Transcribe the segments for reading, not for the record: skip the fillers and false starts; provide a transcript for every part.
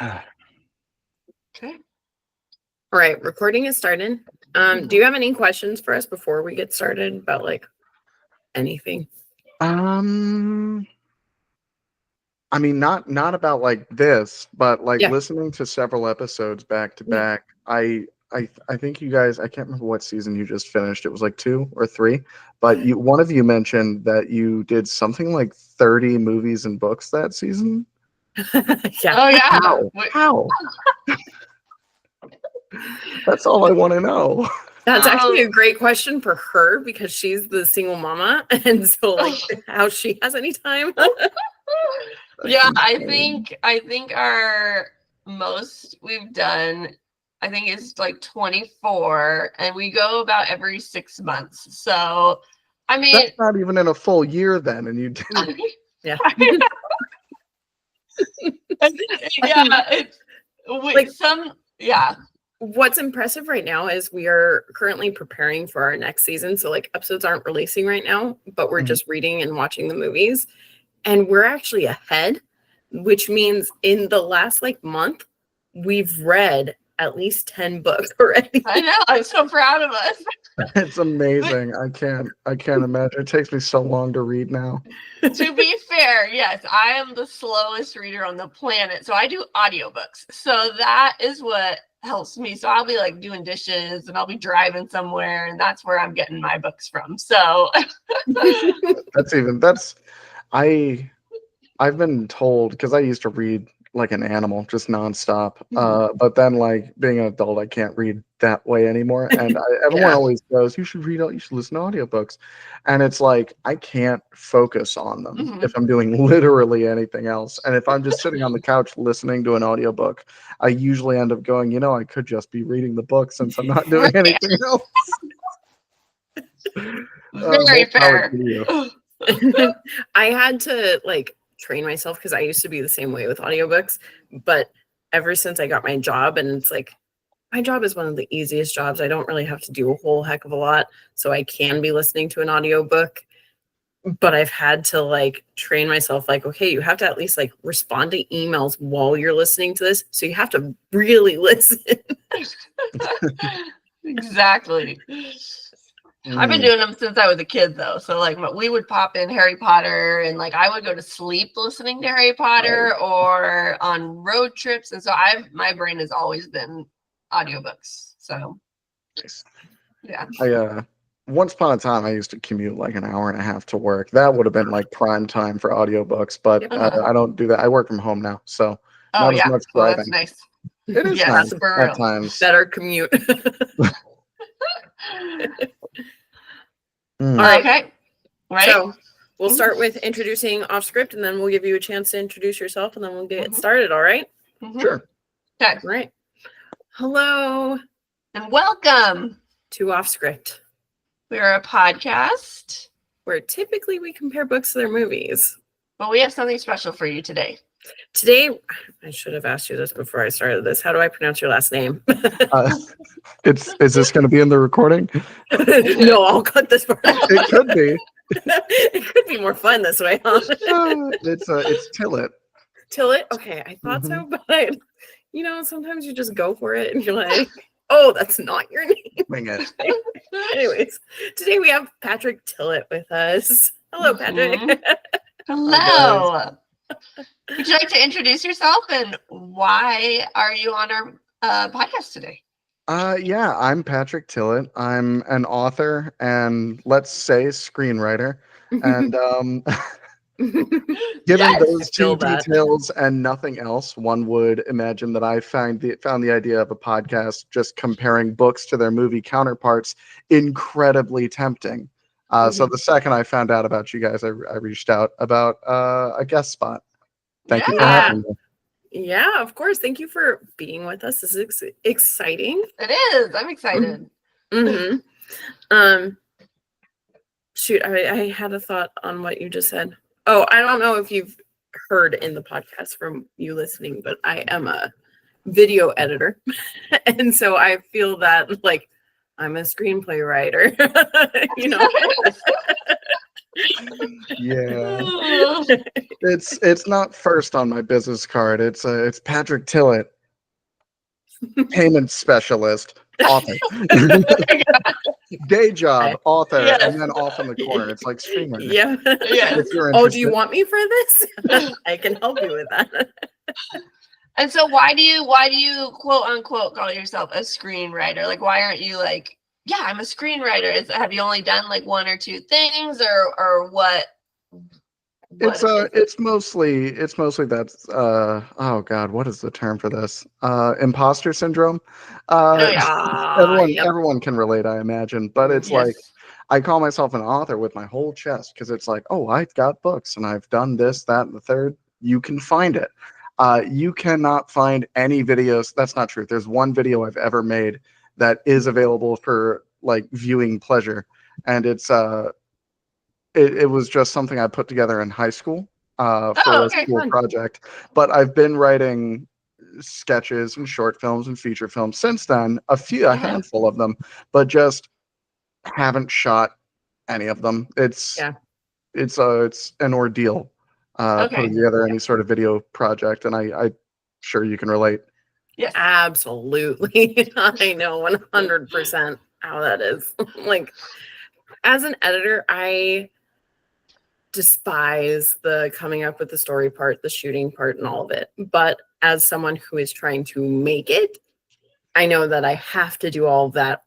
Okay. All right, recording is started. Do you have any questions for us before we get started about like anything? I mean, not about like this, but like listening to several episodes back to back. I think you guys, I can't remember what season you just finished. It was like 2 or 3, but one of you mentioned that you did something like 30 movies and books that season. Yeah. Oh yeah. How? That's all I want to know. That's actually a great question for her because she's the single mama, and so like how she has any time. Yeah, I think our most we've done, I think, is like 24, and we go about every 6 months. So, I mean, that's not even in a full year then, and you did. Yeah. Yeah. What's impressive right now is we are currently preparing for our next season. So like episodes aren't releasing right now, but we're just reading and watching the movies. And we're actually ahead, which means in the last like month, we've read at least 10 books already. I know. I'm so proud of us. It's amazing. I can't imagine. It takes me so long to read now. To be fair, yes, I am the slowest reader on the planet. So I do audiobooks. So that is what helps me. So I'll be like doing dishes and I'll be driving somewhere, and that's where I'm getting my books from. So I've been told, because I used to read like an animal, just nonstop. But then, like, being an adult, I can't read that way anymore. And everyone always goes, you should listen to audiobooks. And it's like, I can't focus on them if I'm doing literally anything else. And if I'm just sitting on the couch listening to an audiobook, I usually end up going, I could just be reading the book since I'm not doing anything else. Very fair. I had to like train myself because I used to be the same way with audiobooks, but ever since I got my job, and it's like my job is one of the easiest jobs. I don't really have to do a whole heck of a lot, so I can be listening to an audiobook, but I've had to like train myself like, okay, you have to at least like respond to emails while you're listening to this, so you have to really listen. Exactly. I've been doing them since I was a kid, though. So, like, we would pop in Harry Potter, and like I would go to sleep listening to Harry Potter or on road trips. And so, my brain has always been audiobooks. So, yeah. Once upon a time, I used to commute like an hour and a half to work. That would have been like prime time for audiobooks, but I don't do that. I work from home now, so not as much driving. That's nice. It is nice at times. Better commute. All right. Okay. Right. So we'll start with introducing Offscript, and then we'll give you a chance to introduce yourself, and then we'll get started. All right? Sure. Okay. Right. Hello. And welcome to Offscript. We're a podcast where typically we compare books to their movies. But we have something special for you today. Today, I should have asked you this before I started this. How do I pronounce your last name? Is this going to be in the recording? No, I'll cut this part. It could be. It could be more fun this way, huh? It's Tillett. Tillett? Okay, I thought so, but sometimes you just go for it and you're like, oh, that's not your name. Wing it. Anyways, today we have Patrick Tillet with us. Hello, Patrick. Hello. Would you like to introduce yourself, and why are you on our podcast today? Yeah, I'm Patrick Tillet. I'm an author and, let's say, screenwriter. And given those two details and nothing else, one would imagine that I found the idea of a podcast just comparing books to their movie counterparts incredibly tempting. So the second I found out about you guys, I reached out about a guest spot. Thank you for having me. Yeah, of course. Thank you for being with us. This is exciting. It is. I'm excited. Shoot, I had a thought on what you just said. Oh, I don't know if you've heard in the podcast from you listening, but I am a video editor. And so I feel that like I'm a screenplay writer, Yeah. It's not first on my business card. It's Patrick Tillet, payment specialist, author. Day job, author, Yes. and then off in the corner. It's like screenwriter. Yeah. Yes. If you're Oh, do you interested. want me for this? I can help you with that. And so why do you quote unquote call yourself a screenwriter? Like, why aren't you like, yeah, I'm a screenwriter? Have you only done like one or two things, or what? It's mostly that's oh god, what is the term for this? Imposter syndrome. Everyone can relate, I imagine, but it's Yes. like I call myself an author with my whole chest because it's like, oh, I've got books and I've done this, that, and the third. You can find it. You cannot find any videos. That's not true. There's one video I've ever made that is available for like viewing pleasure, and it was just something I put together in high school for a school project. But I've been writing sketches and short films and feature films since then, a handful of them, but just haven't shot any of them. It's an ordeal putting together any sort of video project, and I sure you can relate. Yeah, absolutely. I know 100% how that is. Like, as an editor, I despise the coming up with the story part, the shooting part, and all of it. But as someone who is trying to make it, I know that I have to do all of that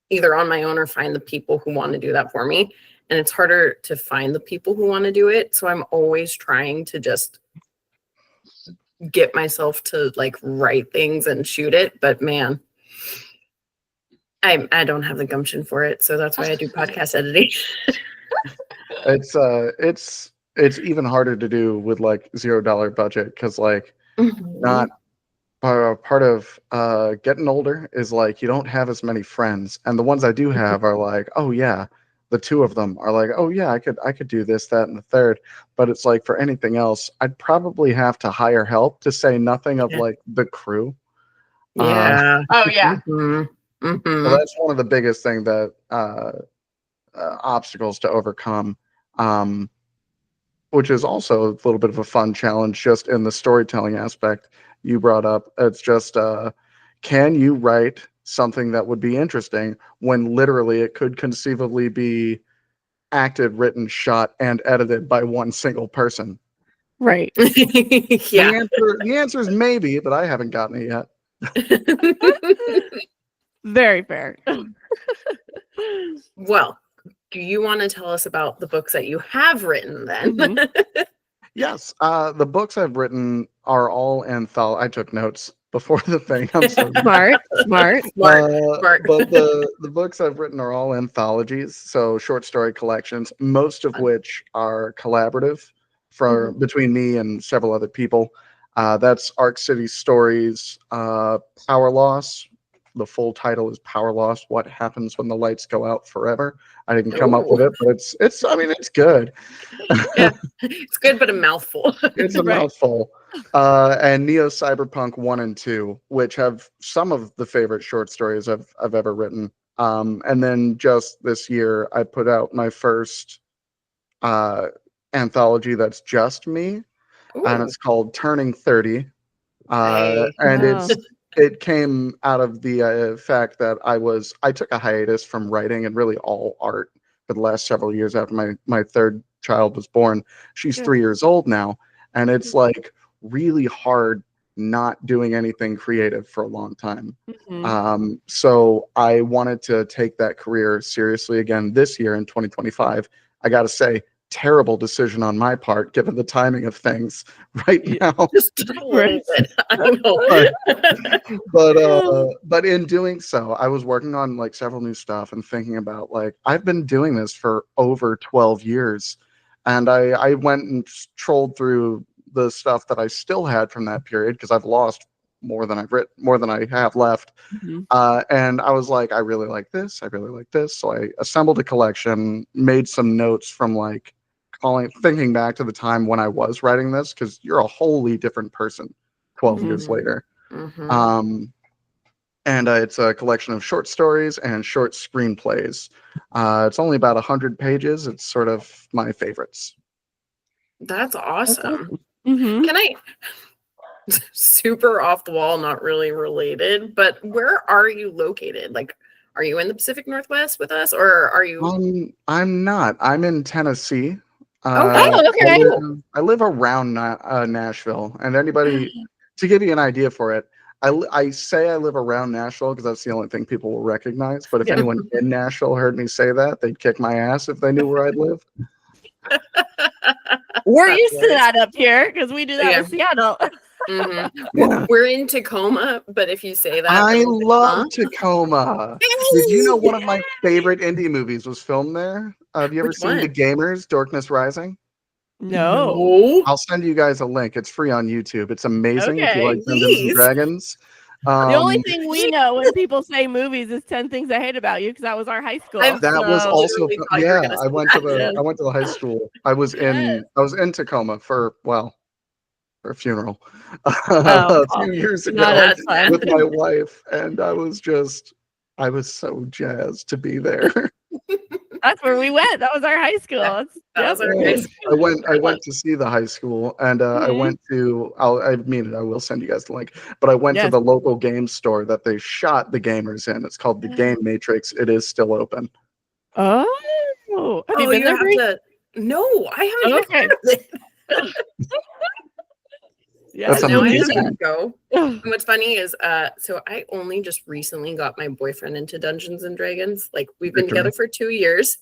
either on my own or find the people who want to do that for me. And it's harder to find the people who want to do it. So I'm always trying to just get myself to like write things and shoot it. But man, I don't have the gumption for it. So that's why I do podcast editing. It's even harder to do with like $0 budget because like not part of getting older is like you don't have as many friends, and the ones I do have are like, oh yeah, the two of them are like, oh yeah, I could do this, that, and the third. But it's like for anything else, I'd probably have to hire help, to say nothing of like the crew. Yeah. Oh yeah. So that's one of the biggest thing that obstacles to overcome, which is also a little bit of a fun challenge just in the storytelling aspect you brought up. It's just, can you write something that would be interesting when literally it could conceivably be acted, written, shot, and edited by one single person? Right. Yeah. The answer is maybe, but I haven't gotten it yet. Very fair. Well, do you want to tell us about the books that you have written then? Mm-hmm. Yes. The books I've written are all anthology. I took notes before the thing. I'm so Smart. Smart. But the books I've written are all anthologies, so short story collections, most of which are collaborative between me and several other people. That's Arc City Stories, Power Loss. The full title is Power Loss: What Happens When the Lights Go Out Forever. I didn't come up with it, but it's good. Yeah, it's good, but a mouthful. It's a mouthful. And Neo Cyberpunk 1 and 2, which have some of the favorite short stories I've ever written. And then just this year, I put out my first anthology that's just me, and it's called Turning 30. And it came out of the fact that I took a hiatus from writing and really all art for the last several years after my third child was born. She's 3 years old now, and it's like really hard not doing anything creative for a long time. So I wanted to take that career seriously again this year in 2025. I got to say, terrible decision on my part given the timing of things right now. Just a little bit. I know. But in doing so, I was working on like several new stuff and thinking about like I've been doing this for over 12 years, and I went and trolled through the stuff that I still had from that period because I've lost more than I have left. And I was like, I really like this. So I assembled a collection, made some notes from like thinking back to the time when I was writing this, because you're a wholly different person 12 years later. and it's a collection of short stories and short screenplays. It's only about 100 pages. It's sort of my favorites. That's awesome. Mm-hmm. Can I, super off the wall, not really related, but where are you located? Like, are you in the Pacific Northwest with us, or are you? I'm not. I'm in Tennessee. Oh, okay. I live around Nashville, and anybody to give you an idea for it, I say I live around Nashville because that's the only thing people will recognize. But if Yeah. anyone in Nashville heard me say that, they'd kick my ass if they knew where I'd live. We're That's used to hilarious. that up here because we do that Yeah. in Seattle. Mhm. Yeah. We're in Tacoma, but if you say that, I they'll say, love huh? Tacoma. Did you know one of my favorite indie movies was filmed there? Have you ever Which seen The one? Gamers, Darkness Rising? No. I'll send you guys a link. It's free on YouTube. It's amazing if you Okay. like Dungeons and Please. Dragons. The only Um, thing we know when people say movies is 10 Things I Hate About You because that was our high school. I've- that was So- also literally thought you were yeah. gonna I say went to that. the Yes. I went to the high school. I was Yes. in Tacoma for a funeral Oh, a few years ago not as That's fun. with my wife, and I was so jazzed to be there. That's where we went. That was our high school. That was our Yeah. high school. I went to see the high school, and I Mhm. went to. I will send you guys the link. But I went to Yes. the local game store that they shot The Gamers in. It's called the Game Matrix. It is still open. Oh, have you been there, Bree? No, I haven't even Okay. heard of it. Yeah, That's No, I amazing. have to go. Ugh. And what's funny is, so I only just recently got my boyfriend into Dungeons and Dragons. Like, we've been Victory. together for 2 years,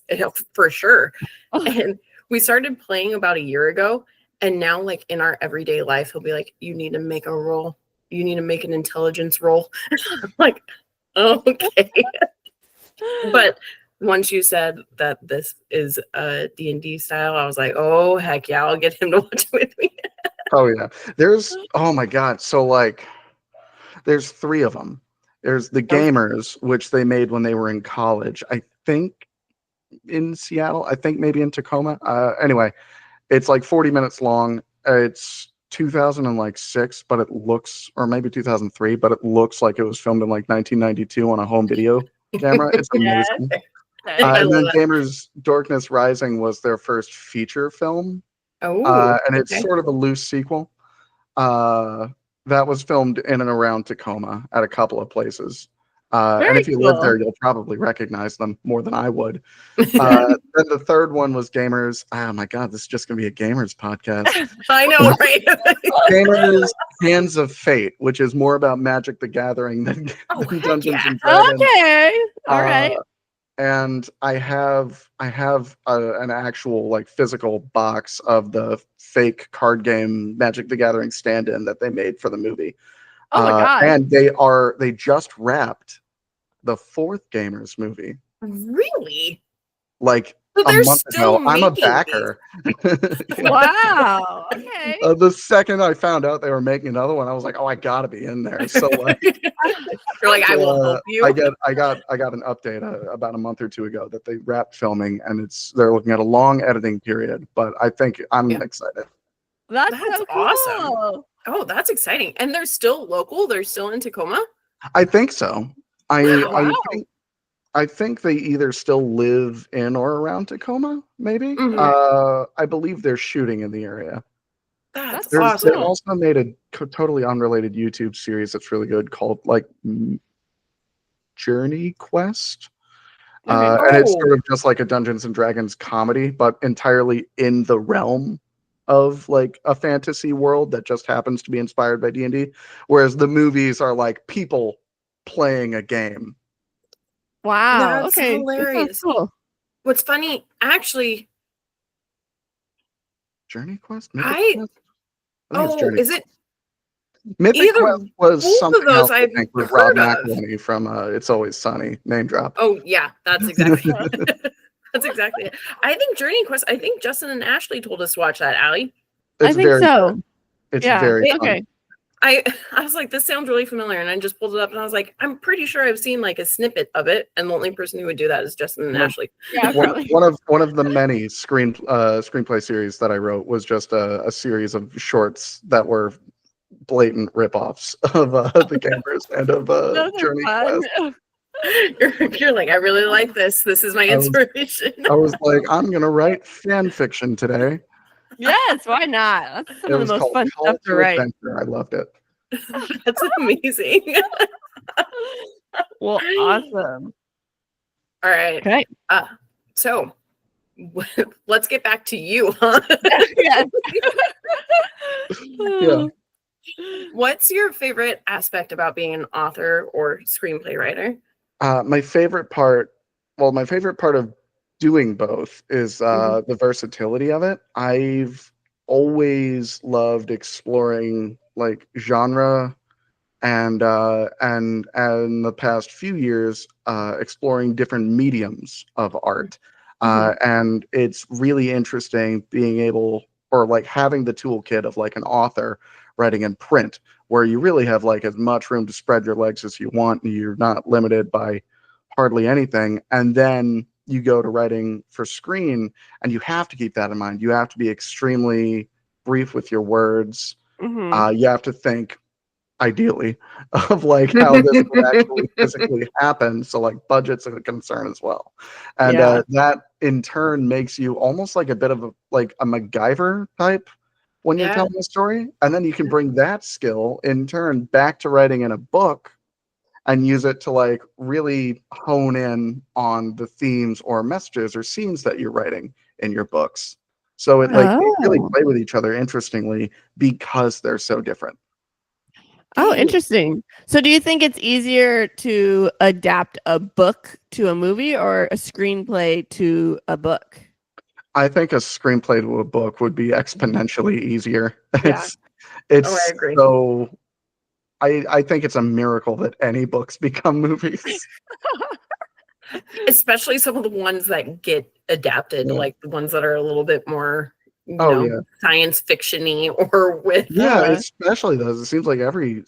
for sure. Oh. And we started playing about a year ago. And now, like, in our everyday life, he'll be like, "You need to make a roll. You need to make an intelligence roll." I'm like, okay. But once you said that this is a D&D style, I was like, oh, heck yeah, I'll get him to watch it with me. Oh yeah. Oh my god. So like there's 3 of them. There's the Okay. Gamers, which they made when they were in college. I think in Seattle. I think maybe in Tacoma. Anyway, it's like 40 minutes long. It's 2006, but it looks, or maybe 2003, but it looks like it was filmed in like 1992 on a home video camera. It's Yes. amazing. I And love then that. Gamers Darkness Rising was their first feature film. Oh, And it's okay. sort of a loose sequel. That was filmed in and around Tacoma at a couple of places. And Very if you live cool. there, you'll probably recognize them more than I would. Then the third one was Gamers. Oh my God, this is just going to be a Gamers podcast. I know, right? Gamers Hands of Fate, which is more about Magic the Gathering than Oh, heck Dungeons yeah. and Dragons. Okay. All right. And I have an actual like physical box of the fake card game Magic the Gathering stand-in that they made for the movie. Oh my God. And they just wrapped the 4th Gamers movie Really? like But a they're month still ago. I'm a making backer. Wow. Okay. The second I found out they were making another one, I was like, oh, I gotta be in there. So like, You're like, I will help you. I got an update about a month or 2 ago that they wrapped filming, and they're looking at a long editing period. But I think I'm excited. That's That's so awesome. cool. Oh, that's exciting. And they're still local. They're still in Tacoma. I think so. Wow. I think they either still live in or around Tacoma, maybe. Mhm. I believe they're shooting in the area. That's They're awesome. They also made a totally unrelated YouTube series that's really good called like Journey Quest. And it's sort of just like a Dungeons and Dragons comedy, but entirely in the realm of like a fantasy world that just happens to be inspired by D&D, whereas the movies are like people playing a game. Wow. That's Okay. hilarious. That sounds cool. What's funny, actually, Journey Quest? I think it's Journey is it? Mythic either Quest was both of something those else, I I've think, with Rob heard of. McElhenney from It's Always Sunny. Name drop. Oh yeah, that's exactly that's exactly it. I think Journey Quest. I think Justin and Ashley told us to watch that. Allie, I think very so. good. It's Yeah. very fun. Okay. I was like, this sounds really familiar, and I just pulled it up, and I was like, I'm pretty sure I've seen like a snippet of it, and the only person who would do that is Justin and Well, Ashley. Yeah. Probably. One of the many screenplay series that I wrote was just a series of shorts that were blatant ripoffs of the campers and of Those are Journey fun. Quest. You're like, I really like this. This is my I was- inspiration. I was like, I'm gonna write fan fiction today. Yes, why not? That's some It of the was most called fun Call stuff to to write. Adventure. I loved it. That's amazing. Well, awesome. All right. Okay. So let's get back to you, huh? Yes. Yeah. What's your favorite aspect about being an author or screenplay writer? My favorite part of doing both is the versatility of it. I've always loved exploring like genre and the past few years exploring different mediums of art. And it's really interesting being able or like having the toolkit of like an author writing in print where you really have like as much room to spread your legs as you want and you're not limited by hardly anything. And then you go to writing for screen and you have to keep that in mind. You have to be extremely brief with your words. You have to think ideally of like how this would actually physically happen. So like budget's a concern as well. And that in turn makes you almost like a bit of a MacGyver type when you're telling a story. And then you can bring that skill in turn back to writing in a book and use it to like really hone in on the themes or messages or scenes that you're writing in your books. So it like they really play with each other interestingly because they're so different. Oh, interesting. So do you think it's easier to adapt a book to a movie or a screenplay to a book? I think a screenplay to a book would be exponentially easier. Yeah. It's I agree. so I think it's a miracle that any books become movies. Especially some of the ones that get adapted, like the ones that are a little bit more, you know, science fiction-y or with especially those. It seems like every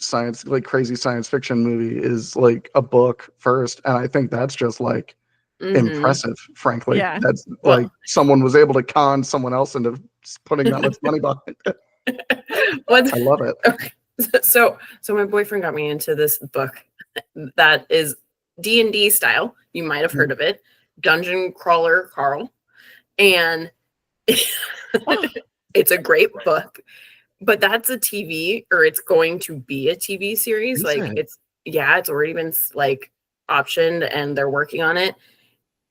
crazy science fiction movie is like a book first, and I think that's just like impressive, frankly. Yeah. That's like someone was able to con someone else into putting that much money behind it. I love it. Okay. So my boyfriend got me into this book that is D&D style. You might have heard of it, Dungeon Crawler Carl, and it's a great book. But that's a TV, or it's going to be a TV series. It's already been like optioned, and they're working on it.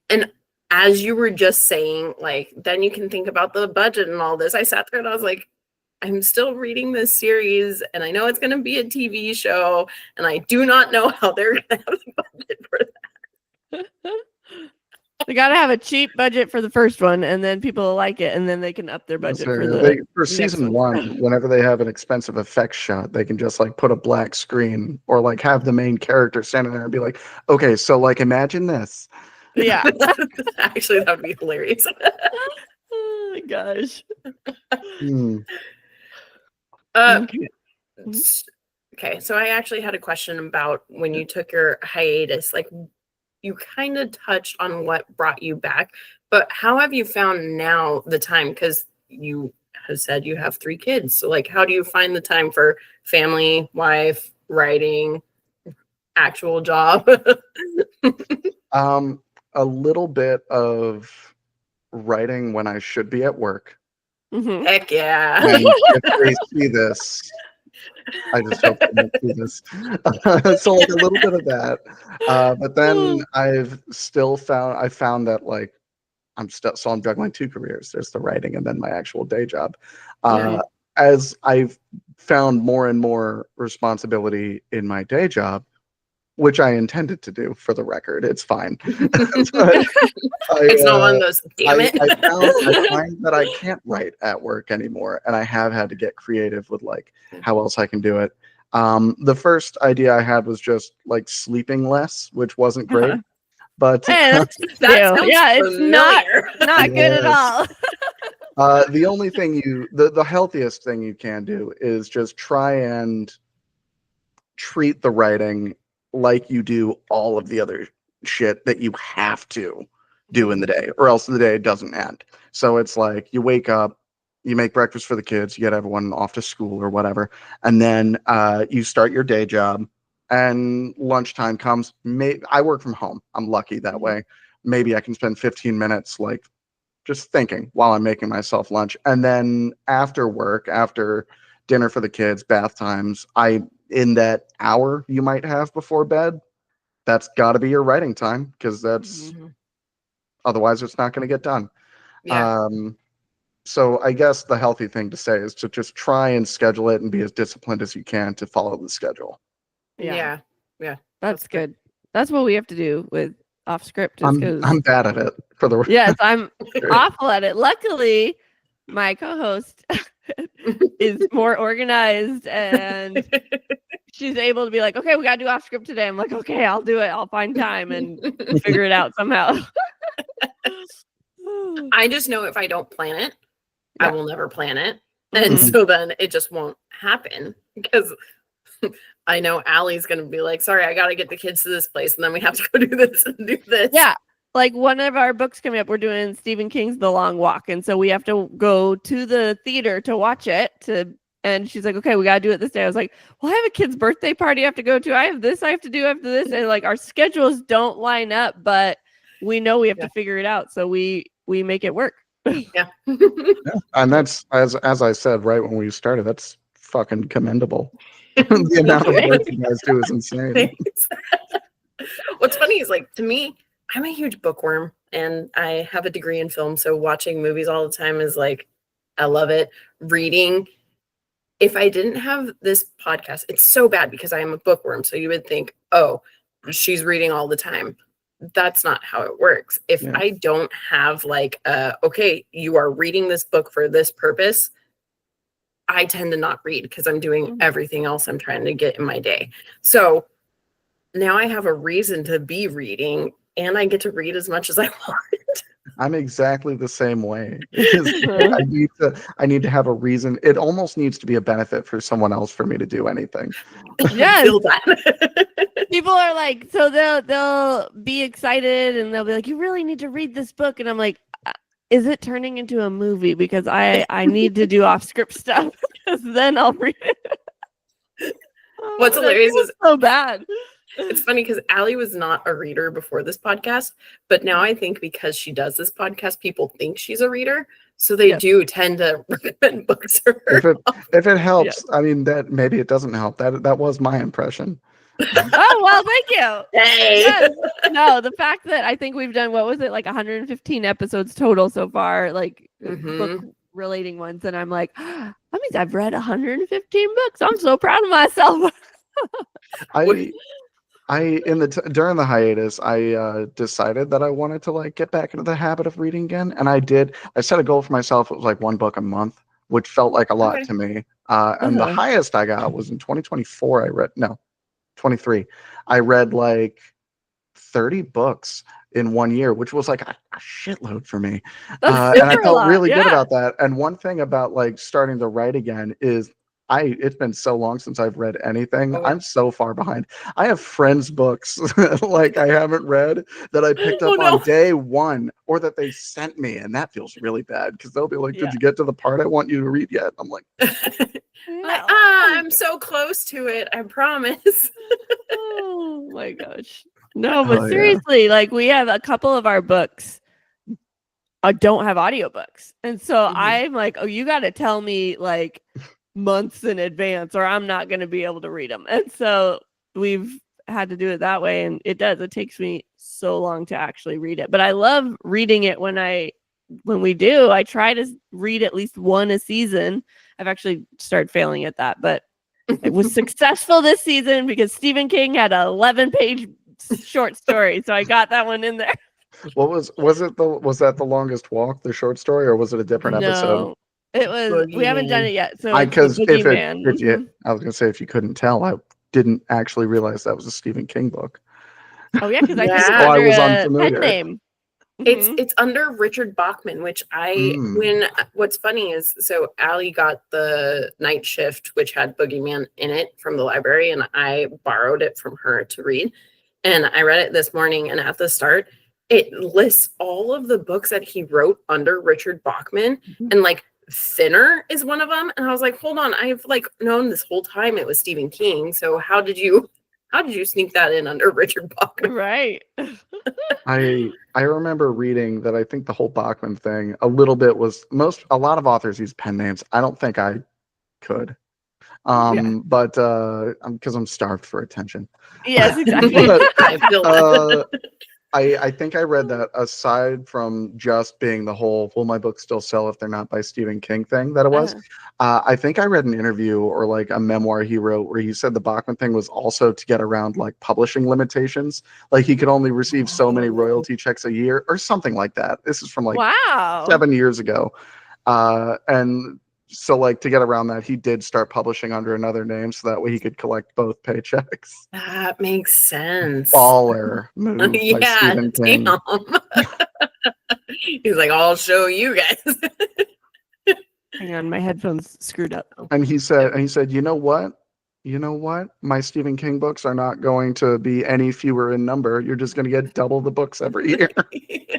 And as you were just saying, like, then you can think about the budget and all this. I sat there and I was like, I'm still reading this series, and I know it's going to be a TV show, and I do not know how they're going to have the budget for that. They got to have a cheap budget for the first one, and then people like it, and then they can up their budget for season one. Whenever they have an expensive effects shot, they can just like put a black screen or like have the main character standing there and be like, okay, so like imagine this. Yeah. Actually, that would be hilarious. Oh my gosh. Okay, so I actually had a question about when you took your hiatus. Like, you kind of touched on what brought you back, but how have you found now the time? Because you have said you have 3 kids. So, like, how do you find the time for family, wife, writing, actual job? A little bit of writing when I should be at work. Heck yeah. And if they see this, I just hope they don't see this. So like a little bit of that. But then I found that like I'm juggling 2 careers. There's the writing and then my actual day job. As I've found more and more responsibility in my day job, which I intended to do, for the record. It's fine. It's not one of those, damn it. I find that I can't write at work anymore, and I have had to get creative with like how else I can do it. The first idea I had was just like sleeping less, which wasn't great. But it's not good at all. The only thing the healthiest thing you can do is just try and treat the writing like you do all of the other shit that you have to do in the day, or else the day doesn't end. So it's like you wake up, you make breakfast for the kids, you get everyone off to school or whatever, and then you start your day job, and lunchtime comes. I work from home. I'm lucky that way. Maybe I can spend 15 minutes like just thinking while I'm making myself lunch. And then after work, after dinner for the kids, bath times, in that hour you might have before bed, that's got to be your writing time, because that's otherwise it's not going to get done. Yeah. So I guess the healthy thing to say is to just try and schedule it and be as disciplined as you can to follow the schedule. Yeah. That's good. That's what we have to do with Offscript. I'm bad at it for the Yes, I'm awful at it. Luckily, my co-host is more organized, and she's able to be like, okay, we gotta do Offscript today. I'm like, okay, I'll do it. I'll find time and figure it out somehow. I just know if I don't plan it, I will never plan it. Mhm. And so then it just won't happen, because I know Allie's going to be like, sorry, I got to get the kids to this place, and then we have to go do this and do this. Yeah. Like one of our books coming up, we're doing Stephen King's The Long Walk. And so we have to go to the theater to watch it. And she's like, okay, we got to do it this day. I was like, well, I have a kid's birthday party I have to go to. I have this I have to do after this. And like our schedules don't line up, but we know we have to figure it out. So we make it work. Yeah. And that's, as I said right when we started, that's fucking commendable. The amount of work you guys do is insane. Thanks. What's funny is, like, to me, I'm a huge bookworm, and I have a degree in film, so watching movies all the time is like, I love it. Reading, if I didn't have this podcast, it's so bad because I am a bookworm. So you would think, oh, she's reading all the time. That's not how it works. If I don't have like, okay, you are reading this book for this purpose, I tend to not read because I'm doing everything else I'm trying to get in my day. So now I have a reason to be reading, and I get to read as much as I want. I'm exactly the same way. I need to have a reason. It almost needs to be a benefit for someone else for me to do anything. Yes. I feel that. People are like, so they'll be excited and they'll be like, you really need to read this book. And I'm like, is it turning into a movie? Because I need to do Offscript stuff, because then I'll read it. What's hilarious is so bad. It's funny because Allie was not a reader before this podcast, but now I think because she does this podcast, people think she's a reader. So they do tend to recommend books for her. If it helps, I mean, that maybe it doesn't help. That was my impression. Oh, well, thank you. Hey. Yes. No, the fact that I think we've done, what was it, like 115 episodes total so far, like book relating ones. And I'm like, that means I've read 115 books. I'm so proud of myself. During the hiatus, I decided that I wanted to like get back into the habit of reading again, and I did. I set a goal for myself. It was like one book a month, which felt like a lot to me. And the highest I got was in 2024. 23. I read like 30 books in 1 year, which was like a shitload for me. And I felt really good about that. And one thing about like starting to write again is it's been so long since I've read anything. I'm so far behind. I have friends' books like I haven't read that I picked up on day one, or that they sent me, and that feels really bad because they'll be like, "Did you get to the part I want you to read yet?" I'm like, I'm so close to it. I promise. Oh my gosh. No, but seriously, like we have a couple of our books don't have audiobooks. And so I'm like, oh, you got to tell me like months in advance or I'm not going to be able to read them. And so we've had to do it that way. And it takes me so long to actually read it. But I love reading it when we do. I try to read at least one a season. I've actually started failing at that, but it was successful this season because Stephen King had an 11-page short story. So I got that one in there. What was that the longest walk, the short story, or was it a different episode? It was. We haven't done it yet. So because I was gonna say, if you couldn't tell, I didn't actually realize that was a Stephen King book. Oh yeah, because I was unfamiliar. Pen name. It's under Richard Bachman, which what's funny is, so Allie got the Night Shift, which had Boogeyman in it from the library, and I borrowed it from her to read. And I read it this morning, and at the start, it lists all of the books that he wrote under Richard Bachman. And like Thinner is one of them. And I was like, hold on, I've like known this whole time it was Stephen King. So how did you sneak that in under Richard Bachman? Right. I remember reading that I think the whole Bachman thing a little bit was a lot of authors use pen names. I don't think I could. But because I'm starved for attention. Yes, exactly. But, I feel that. I think I read that aside from just being the whole will my books still sell if they're not by Stephen King thing that it was, I think I read an interview or like a memoir he wrote where he said the Bachman thing was also to get around like publishing limitations. Like he could only receive so many royalty checks a year or something like that. This is from like Wow. 7 years ago. And so like to get around that, he did start publishing under another name so that way he could collect both paychecks. That makes sense. Baller move by Yeah, Stephen King. damn. He's like, I'll show you guys. Hang on, my headphones screwed up. And he said, you know what? My Stephen King books are not going to be any fewer in number. You're just going to get double the books every year. Yeah.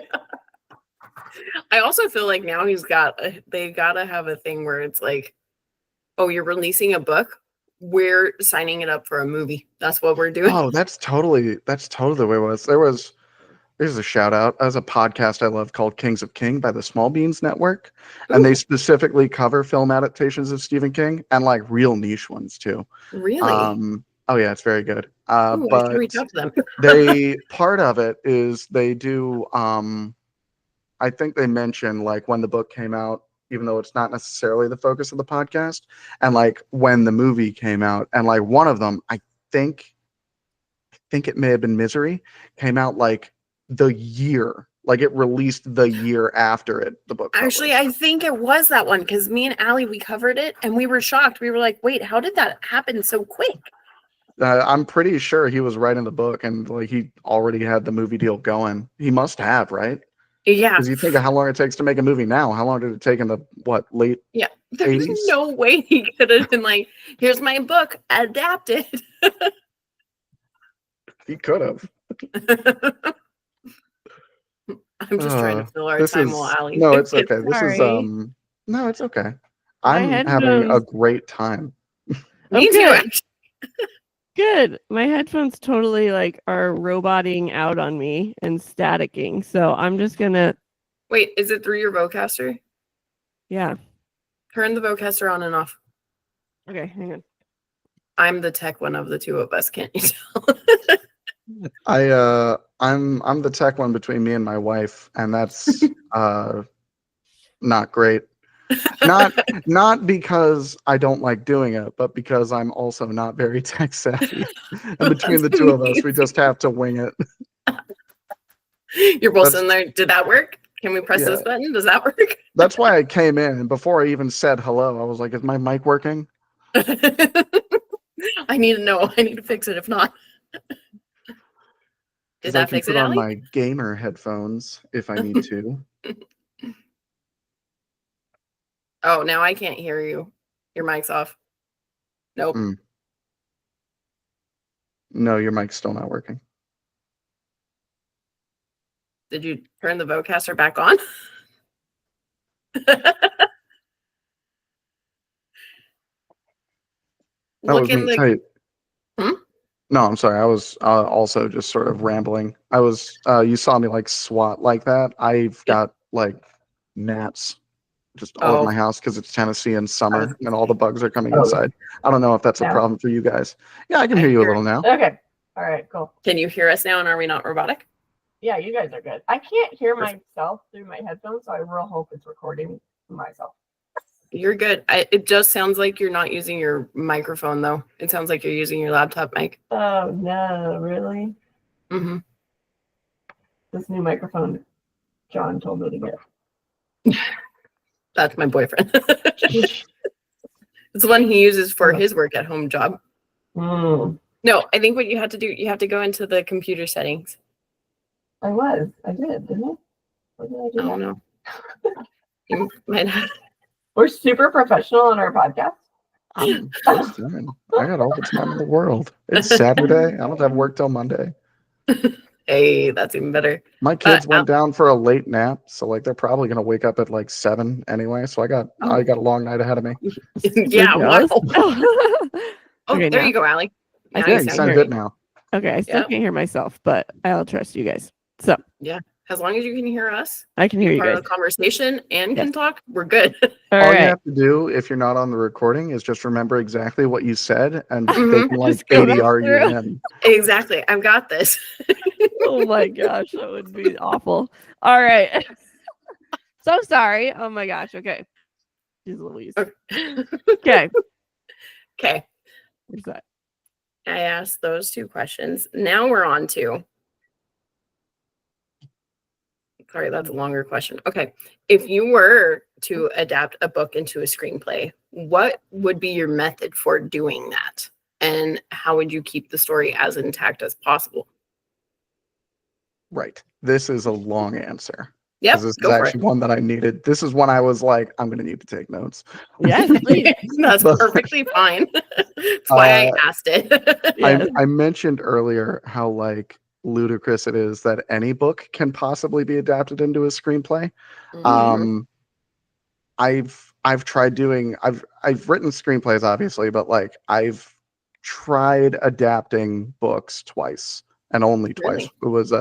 I also feel like now they gotta have a thing where it's like, oh, you're releasing a book, we're signing it up for a movie. That's what we're doing. Oh, that's totally the way it was. There's a shout out. As a podcast I love called Kings of King by the Small Beans Network. And they specifically cover film adaptations of Stephen King and like real niche ones too. Really? Oh yeah, it's very good. Ooh, I But should reach out to them. they part of it is they do I think they mention like when the book came out, even though it's not necessarily the focus of the podcast, and like when the movie came out, and like one of them, I think it may have been Misery, came out like the year, like it released the year after the book. Actually, I think it was that one because me and Allie, we covered it and we were shocked. We were like, wait, how did that happen so quick? I'm pretty sure he was writing the book and like he already had the movie deal going. He must have, right? Yeah. Because you think of how long it takes to make a movie now. How long did it take in the late? Yeah. There's 80s? no way he could have been like, here's my book, adapted. He could have. I'm just trying to fill our time while Allie. No, it's okay. This is Sorry. no, it's okay. My I'm having a headphones- great time. Me too, actually. Good. My headphones totally like are roboting out on me and staticking. So I'm just gonna Wait, is it through your Vocaster? yeah. Turn the Vocaster on and off. Okay, hang on. I'm the tech one of the two of us, can't you tell? I'm the tech one between me and my wife, and that's not great. Not because I don't like doing it, but because I'm also not very tech savvy. And between the two of us, we just have to wing it. You're both in there. Did that work? Can we press this button? Does that work? That's why I came in, and before I even said hello, I was like, is my mic working? I need to know. I need to fix it if not. Did that fix it, put on Allie? my gamer headphones if I need to. Oh, now I can't hear you. Your mic's off. Nope. No, your mic's still not working. Did you turn the Vocaster back on? That Look was in me the. tight. Hmm? No, I'm sorry. I was also just sort of rambling. I was you saw me like swat like that. I've got like gnats just all over my house because it's Tennessee in summer and all the bugs are coming inside. I don't know if that's a problem for you guys. Yeah, I can hear you a little now. Okay. All right, cool. Can you hear us now and are we not robotic? Yeah, you guys are good. I can't hear myself through my headphones, so I real hope it's recording myself. You're good. It just sounds like you're not using your microphone, though. It sounds like you're using your laptop mic. Oh, no, really? Mm-hmm. This new microphone John told me to get. That's my boyfriend. It's the one he uses for his work at home job. Mm. No, I think what you have to do, you have to go into the computer settings. I did, didn't I? What did I do? I don't know. You might have. We're super professional on our podcast. I got all the time in the world. It's Saturday. I don't have work till Monday. Hey, that's even better. My kids went down for a late nap, so like they're probably gonna wake up at like 7 anyway. So I got a long night ahead of me. Yeah, wow. Okay, there now? you go, Allie. I Now Yeah, you you sound sound great. good now. Okay, I still Yep. can't hear myself, but I'll trust you guys. So As long as you can hear us, I can hear you part guys. of the conversation, and Yes. can talk, we're good. All All right. you have to do if you're not on the recording is just remember exactly what you said, and they Mhm. can like Just go back ADR you through. in. Exactly. I've got this. Oh my gosh, that would be awful. All right. So sorry. Oh my gosh. Okay. Jeez Louise. Okay. Okay. What's that? I asked those 2 questions. Now we're on to. Sorry, that's a longer question. Okay. If you were to adapt a book into a screenplay, what would be your method for doing that? And how would you keep the story as intact as possible? Right. This is a long answer. Yep, Because this is go for actually one that I needed. This is when I was like, I'm gonna need to take notes. Yes, please. it. That's But- perfectly fine. That's why I asked it. Yes. I mentioned earlier how like ludicrous it is that any book can possibly be adapted into a screenplay. Mhm. I've tried doing I've written screenplays obviously, but like I've tried adapting books twice and only twice. Really? It was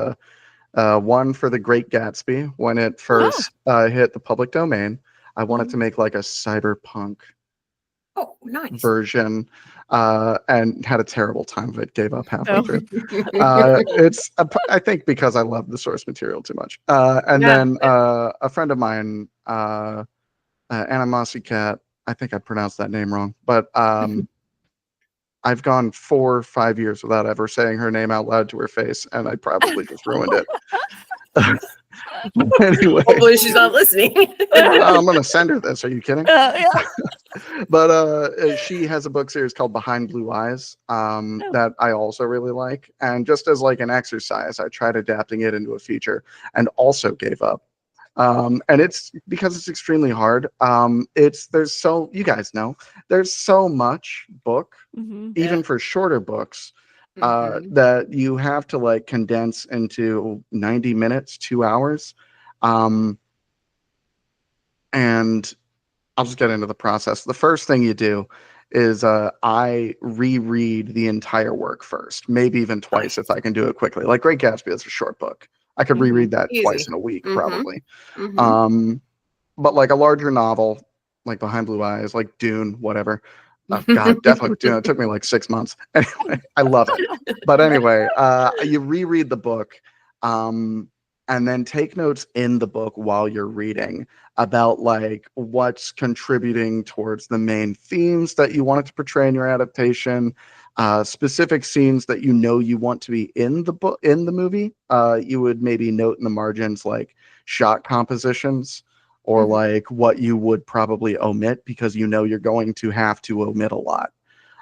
one for The Great Gatsby when it first hit the public domain. I wanted to make like a cyberpunk Oh, nice. version and had a terrible time of it, gave up halfway Oh. through. I think because I love the source material too much. And Yeah. then a friend of mine, Animosity Cat, I think I pronounced that name wrong, but I've gone 4 or 5 years without ever saying her name out loud to her face, and I probably just ruined it. Anyway, Hopefully she's not listening. I'm gonna send her this. Are you kidding? Yeah. But she has a book series called Behind Blue Eyes that I also really like. And just as like an exercise, I tried adapting it into a feature and also gave up. And it's because it's extremely hard. You guys know there's so much book, Mhm. even for shorter books, Mhm. that you have to like condense into 90 minutes, 2 hours. And I'll just get into the process. The first thing you do is I reread the entire work first, maybe even twice if I can do it quickly. Like Great Gatsby is a short book. I could reread that twice Easy. in a week, Mhm. probably. Mhm. But like a larger novel, like Behind Blue Eyes, like Dune, whatever. God, definitely Dune. It took me like 6 months. Anyway, I love it. But anyway, you reread the book, and then take notes in the book while you're reading about like what's contributing towards the main themes that you wanted to portray in your adaptation, specific scenes that you know you want to be in the book, in the movie. You would maybe note in the margins like shot compositions or Mhm. like what you would probably omit because you know you're going to have to omit a lot.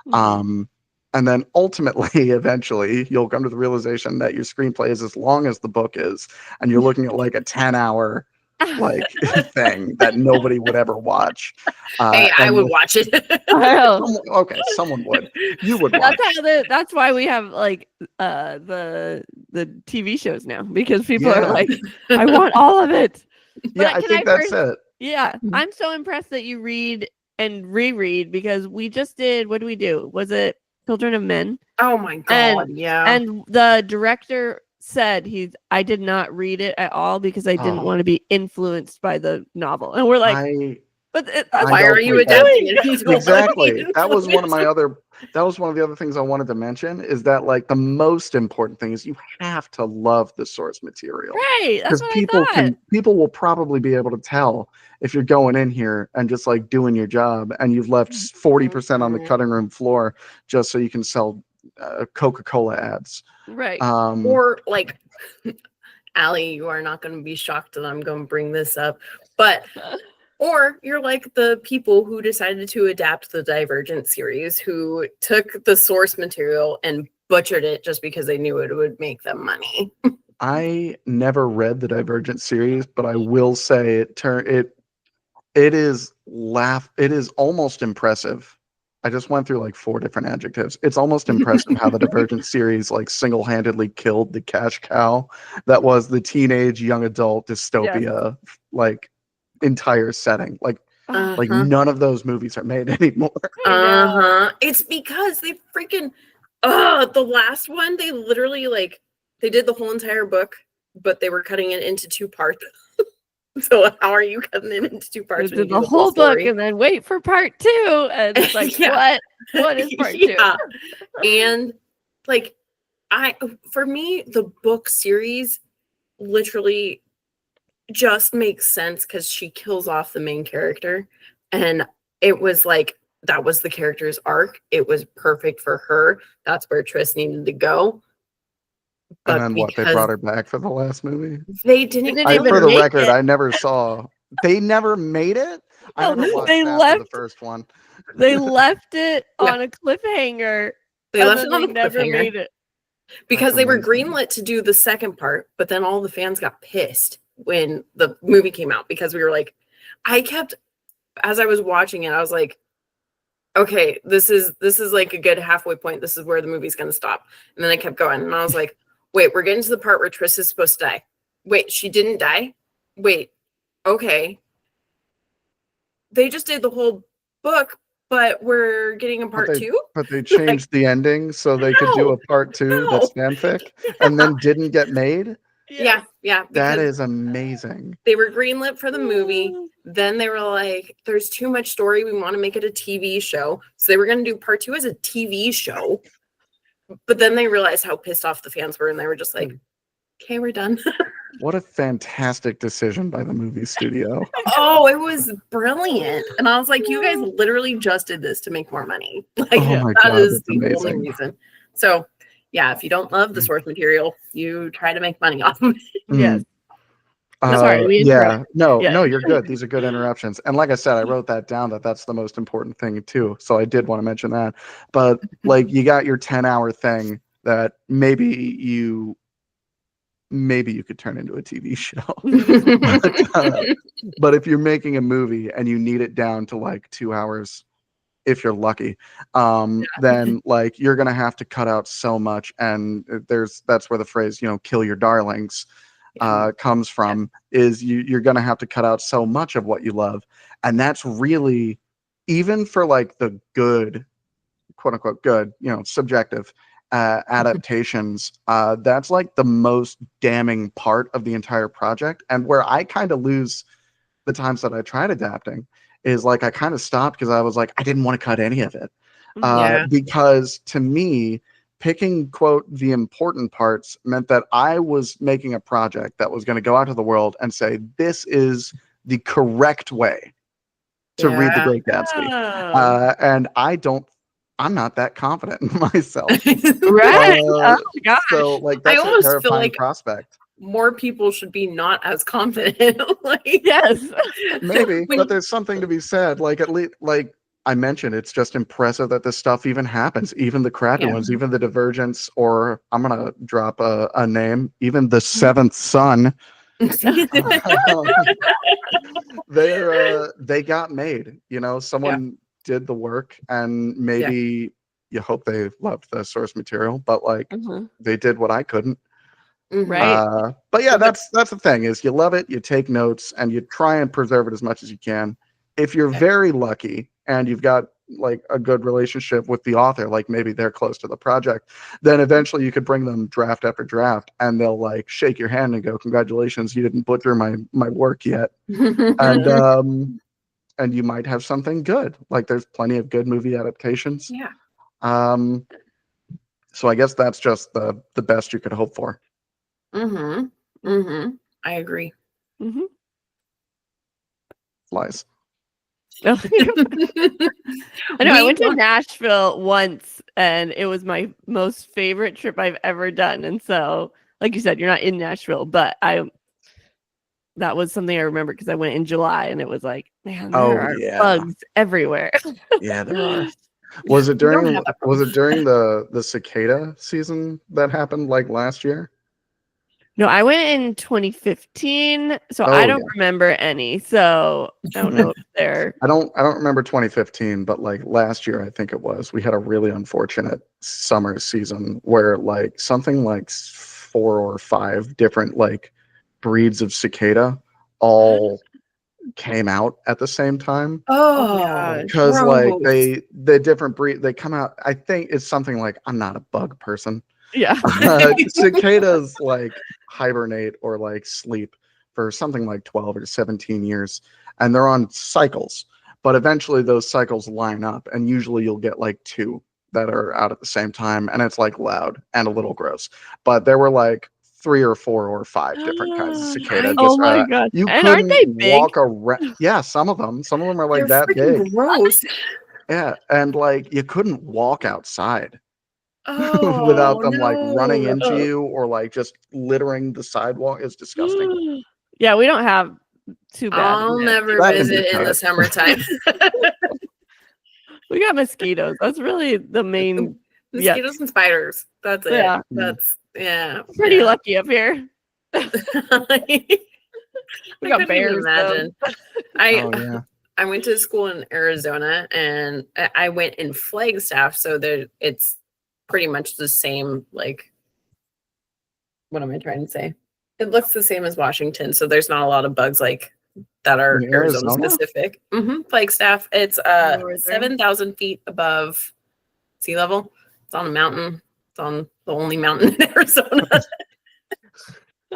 Mhm. And then ultimately, eventually, you'll come to the realization that your screenplay is as long as the book is, and you're looking at like a 10-hour like thing that nobody would ever watch. Hey, I and would watch it. someone would. You would watch. That's why we have like the TV shows now, because people are Yeah. like, I want all of it. Yeah, But I can think I that's it. Yeah, I'm so impressed that you read and reread, because we just did, what do we do? Was it Children of Men? Oh my god, yeah. And the director said I did not read it at all because I didn't Oh. want to be influenced by the novel. And we're like, but I Why don't are you think that- adapting it into Exactly. That was one of the other things I wanted to mention, is that like the most important thing is you have to love the source material. right. That's Because what I thought. people will probably be able to tell if you're going in here and just like doing your job and you've left 40% on the cutting room floor just so you can sell Coca-Cola ads. Right. Or like, Allie, you are not going to be shocked that I'm going to bring this up, but or you're like the people who decided to adapt the Divergent series, who took the source material and butchered it just because they knew it would make them money. I never read the Divergent series, but I will say it is almost impressive I just went through like 4 different adjectives. It's almost impressive how the Divergent series like single-handedly killed the cash cow that was the teenage young adult dystopia like entire setting. Like none of those movies are made anymore. It's because they freaking the last one, they literally like they did the whole entire book, but they were cutting it into 2 parts. So how are you cutting it into 2 parts? Did the whole book and then wait for part 2, and it's like, what is part 2? And like for me, the book series literally just makes sense because she kills off the main character, and it was like that was the character's arc. It was perfect for her. That's where Triss needed to go. But and then they brought her back for the last movie? They didn't. For the record, I never saw. They never made it. I never watched the first one. They left it on a cliffhanger. They left it on a cliffhanger. Never made it because they were greenlit to do the second part, but then all the fans got pissed when the movie came out because we were like, as I was watching it, I was like, okay, this is like a good halfway point. This is where the movie's going to stop. And then I kept going, and I was like, wait, we're getting to the part where Triss is supposed to die. Wait, she didn't die? Wait, okay. They just did the whole book, but we're getting a part 2? But they changed the ending so they could do a part 2 that's fanfic and then didn't get made? Yeah. That is amazing. They were greenlit for the movie. Then they were like, there's too much story. We want to make it a TV show. So they were going to do part 2 as a TV show. But then they realized how pissed off the fans were, and they were just like, okay, we're done. What a fantastic decision by the movie studio. Oh, it was brilliant. And I was like, you guys literally just did this to make more money. Like, that is the only reason. So, yeah, if you don't love the source material, you try to make money off of it. Yes. Sorry, no, you're good. These are good interruptions. And like I said, I wrote that down that's the most important thing too. So I did want to mention that. But like you got your 10-hour thing that maybe you could turn into a TV show. But if you're making a movie and you need it down to like 2 hours, if you're lucky, then like you're gonna have to cut out so much. And that's where the phrase, kill your darlings comes from, is you're going to have to cut out so much of what you love. And that's really, even for like the good, quote unquote good, subjective adaptations, that's like the most damning part of the entire project. And where I kind of lose the times that I tried adapting is like I kind of stopped because I was like, I didn't want to cut any of it. Because to me, picking, quote, the important parts meant that I was making a project that was going to go out to the world and say, this is the correct way to read The Great Gatsby. And I'm not that confident in myself. Right. Oh my gosh. So like, that's a terrifying prospect. More people should be not as confident. Yes. Maybe, but there's something to be said. Like, at least, like, I mentioned, it's just impressive that this stuff even happens. Even the crappy ones, even the Divergents, or I'm gonna drop a name, even the Seventh Son. They got made. Someone did the work, and maybe you hope they loved the source material, but like they did what I couldn't. Right. But yeah, that's the thing, is you love it, you take notes, and you try and preserve it as much as you can. If you're very lucky and you've got like a good relationship with the author, like maybe they're close to the project, then eventually you could bring them draft after draft and they'll like shake your hand and go, congratulations, you didn't butcher my work yet. And you might have something good. Like there's plenty of good movie adaptations. So I guess that's just the best you could hope for. I agree. Flies. I know. I went to Nashville once, and it was my most favorite trip I've ever done. And so, like you said, you're not in Nashville, but that was something I remember because I went in July, and it was like, man, there are bugs everywhere. Yeah, there are. Was it during the cicada season that happened like last year? No, I went in 2015, so Oh, I don't yeah. remember any. So I don't know if they're. I don't remember 2015, but like last year I think it was, we had a really unfortunate summer season where like something like 4 or 5 different like breeds of cicada all came out at the same time. Oh, gosh. Because like gross. the different breed, they come out, I think it's something like, I'm not a bug person. Yeah. Cicadas like hibernate or like sleep for something like 12 or 17 years, and they're on cycles, but eventually those cycles line up, and usually you'll get like 2 that are out at the same time, and it's like loud and a little gross. But there were like 3 or 4 or 5 different kinds of cicada. Oh Just my gosh. you And aren't couldn't they big? walk around. Yeah, some of them are like They're that freaking big. gross. Yeah, and like you couldn't walk outside Oh, without them like running no. into you or like just littering the sidewalk. Is disgusting. Yeah, we don't have too bad. I'll never That can be visit in the cut. summertime. We got mosquitoes. That's really the main. Mosquitoes and spiders. That's it. Yeah. That's Pretty yeah. lucky up here. We got couldn't even bears. imagine. Oh yeah. I went to school in Arizona, and I went in Flagstaff, so it's pretty much the same. Like, what am I trying to say? It looks the same as Washington, so there's not a lot of bugs like that are In Arizona Arizona? specific. Flagstaff, it's Northern. 7,000 feet above sea level. It's on a mountain. It's on the only mountain in Arizona.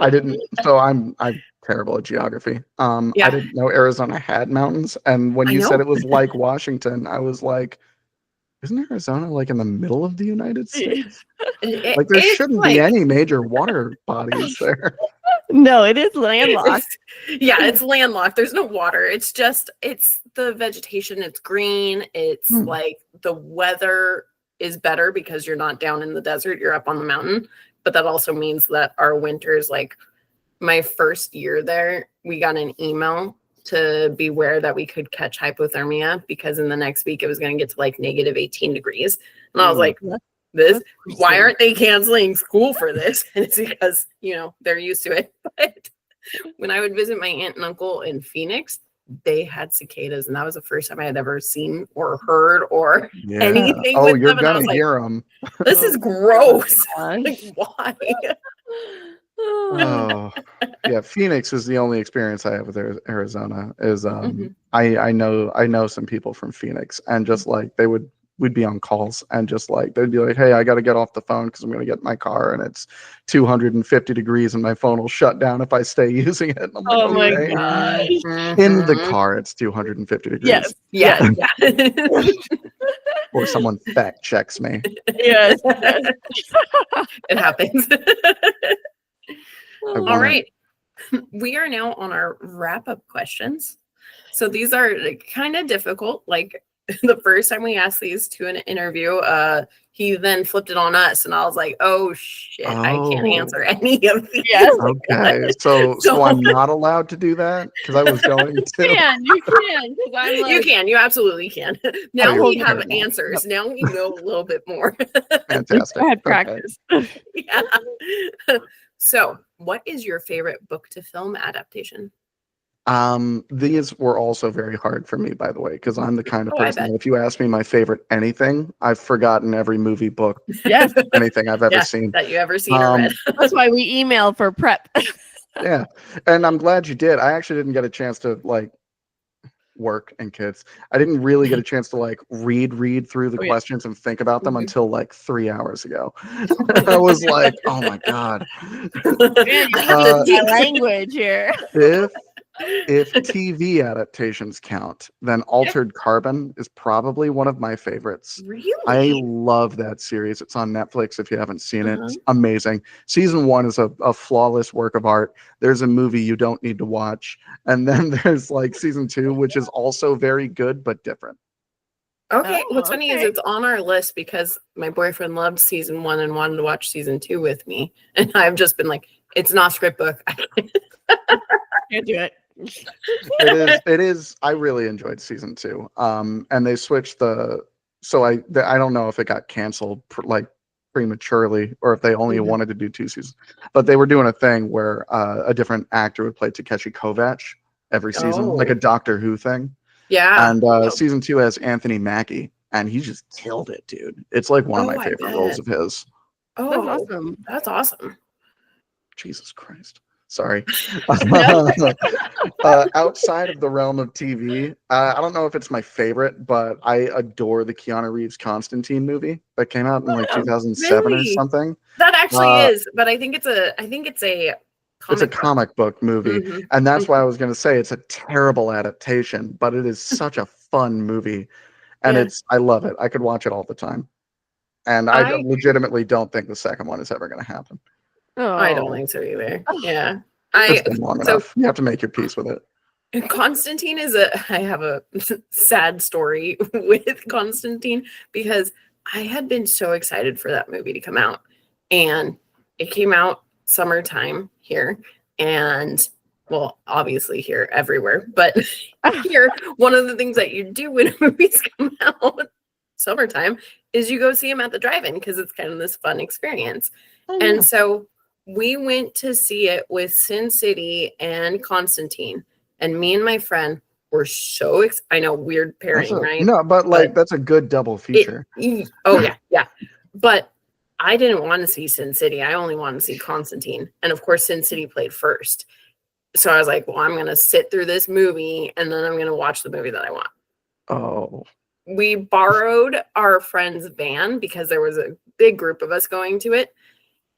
I didn't. So I'm terrible at geography. I Yeah. didn't know Arizona had mountains, and when I you said know. it was like Washington, I was like, isn't Arizona like in the middle of the United States? Like there It's shouldn't like- be any major water bodies there. No, it is landlocked. It's landlocked. There's no water. It's the vegetation. It's green. It's like the weather is better because you're not down in the desert. You're up on the mountain. But that also means that our winters, like my first year there, we got an email to beware that we could catch hypothermia because in the next week it was going to get to like negative 18 degrees. And I was like, why aren't they canceling school for this? And it's because, they're used to it. But when I would visit my aunt and uncle in Phoenix, they had cicadas, and that was the first time I had ever seen or heard or anything. Oh, with you're them. And I was gonna like, hear them. this is gross. Gosh. Like, why? Oh, yeah. Phoenix is the only experience I have with Arizona. Is Mhm. I know some people from Phoenix, and just like we'd be on calls, and just like they'd be like, hey, I got to get off the phone because I'm going to get in my car, and it's 250 degrees, and my phone will shut down if I stay using it. And I'm like, Oh my okay. gosh. In the car, it's 250 degrees. Yes. Yeah. Or someone fact checks me. Yes. It happens. I All want it. right. We are now on our wrap-up questions. So these are kind of difficult. Like the first time we asked these to an interview, he then flipped it on us, and I was like, "Oh shit, I can't Oh. answer any of these." Yes. Okay, so I'm not allowed to do that because I was going You to. can. 'Cause I'm like, You can. You absolutely can. Now Okay, we fair have enough. answers. Now we know a little bit more. Fantastic. I had Okay. practice. Yeah. So, what is your favorite book to film adaptation? These were also very hard for me, by the way, because I'm the kind of Oh, I person bet. that if you ask me my favorite anything, I've forgotten every movie, book, Yes. anything I've ever Yeah. seen. That you ever seen or read? That's why we email for prep. Yeah, and I'm glad you did. I actually didn't get a chance to like work and kids. I didn't really get a chance to like read through the Oh, yeah. questions and think about them Mhm. until like 3 hours ago. I was like, oh my god. Man, you Uh, my language here. If TV adaptations count, then Altered Carbon is probably one of my favorites. Really? I love that series. It's on Netflix if you haven't seen it. Uh-huh. It's amazing. Season 1 is a flawless work of art. There's a movie you don't need to watch. And then there's like season 2, which is also very good but different. Okay. Oh, What's funny is okay. it's on our list because my boyfriend loved season 1 and wanted to watch season 2 with me. And I've just been like, it's not a script book. Can't do it. It is. I really enjoyed season 2. And they switched I don't know if it got canceled prematurely, or if they only Mhm. wanted to do 2 seasons. But they were doing a thing where a different actor would play Takeshi Kovacs every season, like a Oh. Doctor Who thing. Yeah. And season 2 has Anthony Mackie, and he just killed it, dude. It's like one of Oh, my I favorite roles bet. of his. Oh, That's awesome. that's awesome. Jesus Christ. Sorry. No. Outside of the realm of TV, I don't know if it's my favorite, but I adore the Keanu Reeves Constantine movie that came out in like Wow, 2007 or really? something. That actually Uh, is, but I think it's a It's a comic book. comic book movie, Mhm. and that's why I was going to say it's a terrible adaptation, but it is such a fun movie, and Yeah. I love it. I could watch it all the time, and I I legitimately don't think the second one is ever going to happen. I don't Oh, think so either. Yeah. It's been long So enough. You have to make your peace with it. Constantine I have a sad story with Constantine because I had been so excited for that movie to come out. And it came out summertime here. And well, obviously here everywhere. But here, one of the things that you do when movies come out summertime is you go see them at the drive-in because it's kind of this fun experience. And so we went to see it with Sin City and Constantine. And me and my friend were so I know, weird pairing, right? No, but like But that's a good double feature. Oh yeah, yeah. But I didn't want to see Sin City. I only wanted to see Constantine. And of course, Sin City played first. So I was like, well, I'm going to sit through this movie and then I'm going to watch the movie that I want. Oh, We borrowed our friend's van because there was a big group of us going to it.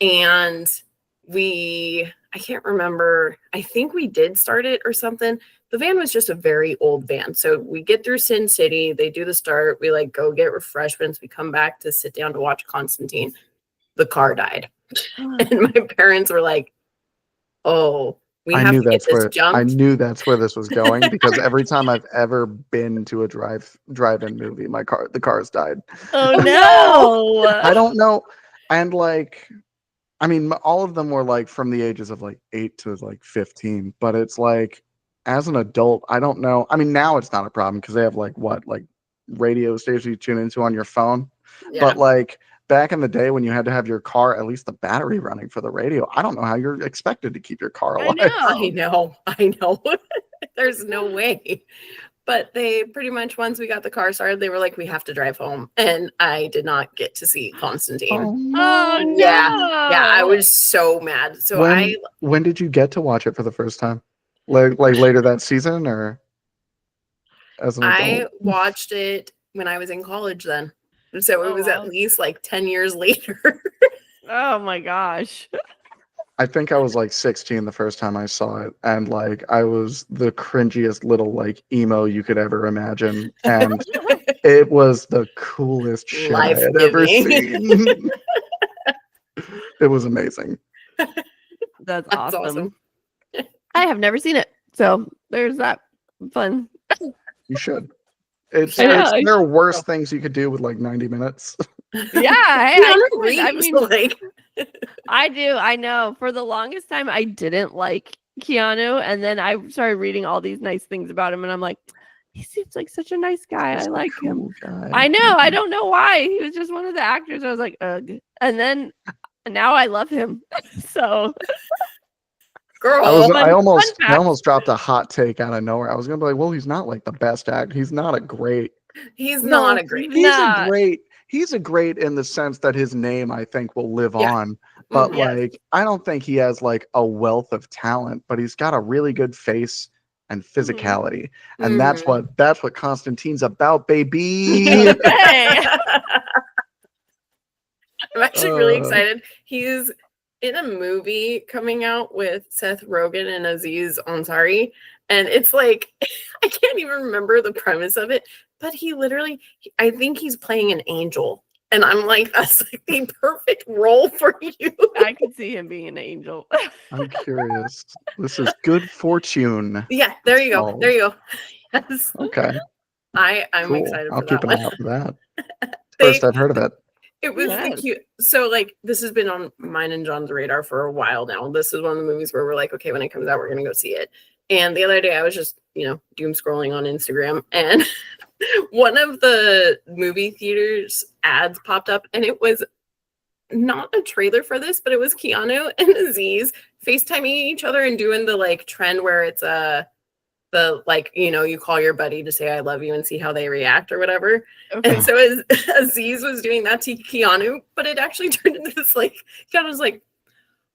And I can't remember, I think we did start it or something. The van was just a very old van. So we get through Sin City, they do the start, we like go get refreshments, we come back to sit down to watch Constantine. The car died. And my parents were like, oh, we have to get this I jumped. knew that's where this was going because every time I've ever been to a drive-in movie, the car's died. oh Oh, no. I don't know, and like, I mean, all of them were like from the ages of like 8 to like 15, but it's like, as an adult, I don't know. I mean, now it's not a problem because they have like radio stations you tune into on your phone, Yeah. but like back in the day when you had to have your car, at least the battery running for the radio, I don't know how you're expected to keep your car alive. I know. There's no way. But they pretty much, once we got the car started, they were like, we have to drive home. And I did not get to see Constantine. Oh, Oh no. Yeah, I was so mad. So when did you get to watch it for the first time? Like later that season or as an I adult? watched it when I was in college then. So it Oh, was wow. at least like 10 years later. Oh my gosh. I think I was like 16 the first time I saw it, and like I was the cringiest little like emo you could ever imagine, and it was the coolest shit I had ever Life-giving. seen. It was amazing. That's That's awesome. I have never seen it. So there's that fun. You should. Yeah, There are worse things you could do with like 90 minutes. Yeah. Hey, I mean, like, I do. I know. For the longest time, I didn't like Keanu. And then I started reading all these nice things about him. And I'm like, he seems like such a nice guy. I like him. Guy. I know. I don't know why. He was just one of the actors. I was like, ugh. And then now I love him. So, girl. I almost fact. dropped a hot take out of nowhere. I was gonna be like, well, he's not like the best actor. He's not a great. He's No, not a great. He's a great in the sense that his name I think will live Yeah. on. But Mhm. like I don't think he has like a wealth of talent, but he's got a really good face and physicality. And that's what Constantine's about, baby. Okay. I'm actually really excited. He's in a movie coming out with Seth Rogen and Aziz Ansari. And it's like, I can't even remember the premise of it, but I think he's playing an angel. And I'm like, that's like the perfect role for you. I could see him being an angel. I'm curious. This is good fortune. Yeah, there you go. Oh. There you go. Yes. Okay. I'm Cool. excited for I'll that keep an one. eye out for that. First I've heard of it. It was the Yes. cute. So like this has been on mine and John's radar for a while now. This is one of the movies where we're like, okay, when it comes out, we're gonna go see it. And the other day I was just, doom scrolling on Instagram, and one of the movie theaters ads popped up, and it was not a trailer for this, but it was Keanu and Aziz FaceTiming each other and doing the like trend where it's the like, you know, you call your buddy to say I love you and see how they react or whatever. Okay. And so Aziz was doing that to Keanu, but it actually turned into this like, Keanu was like,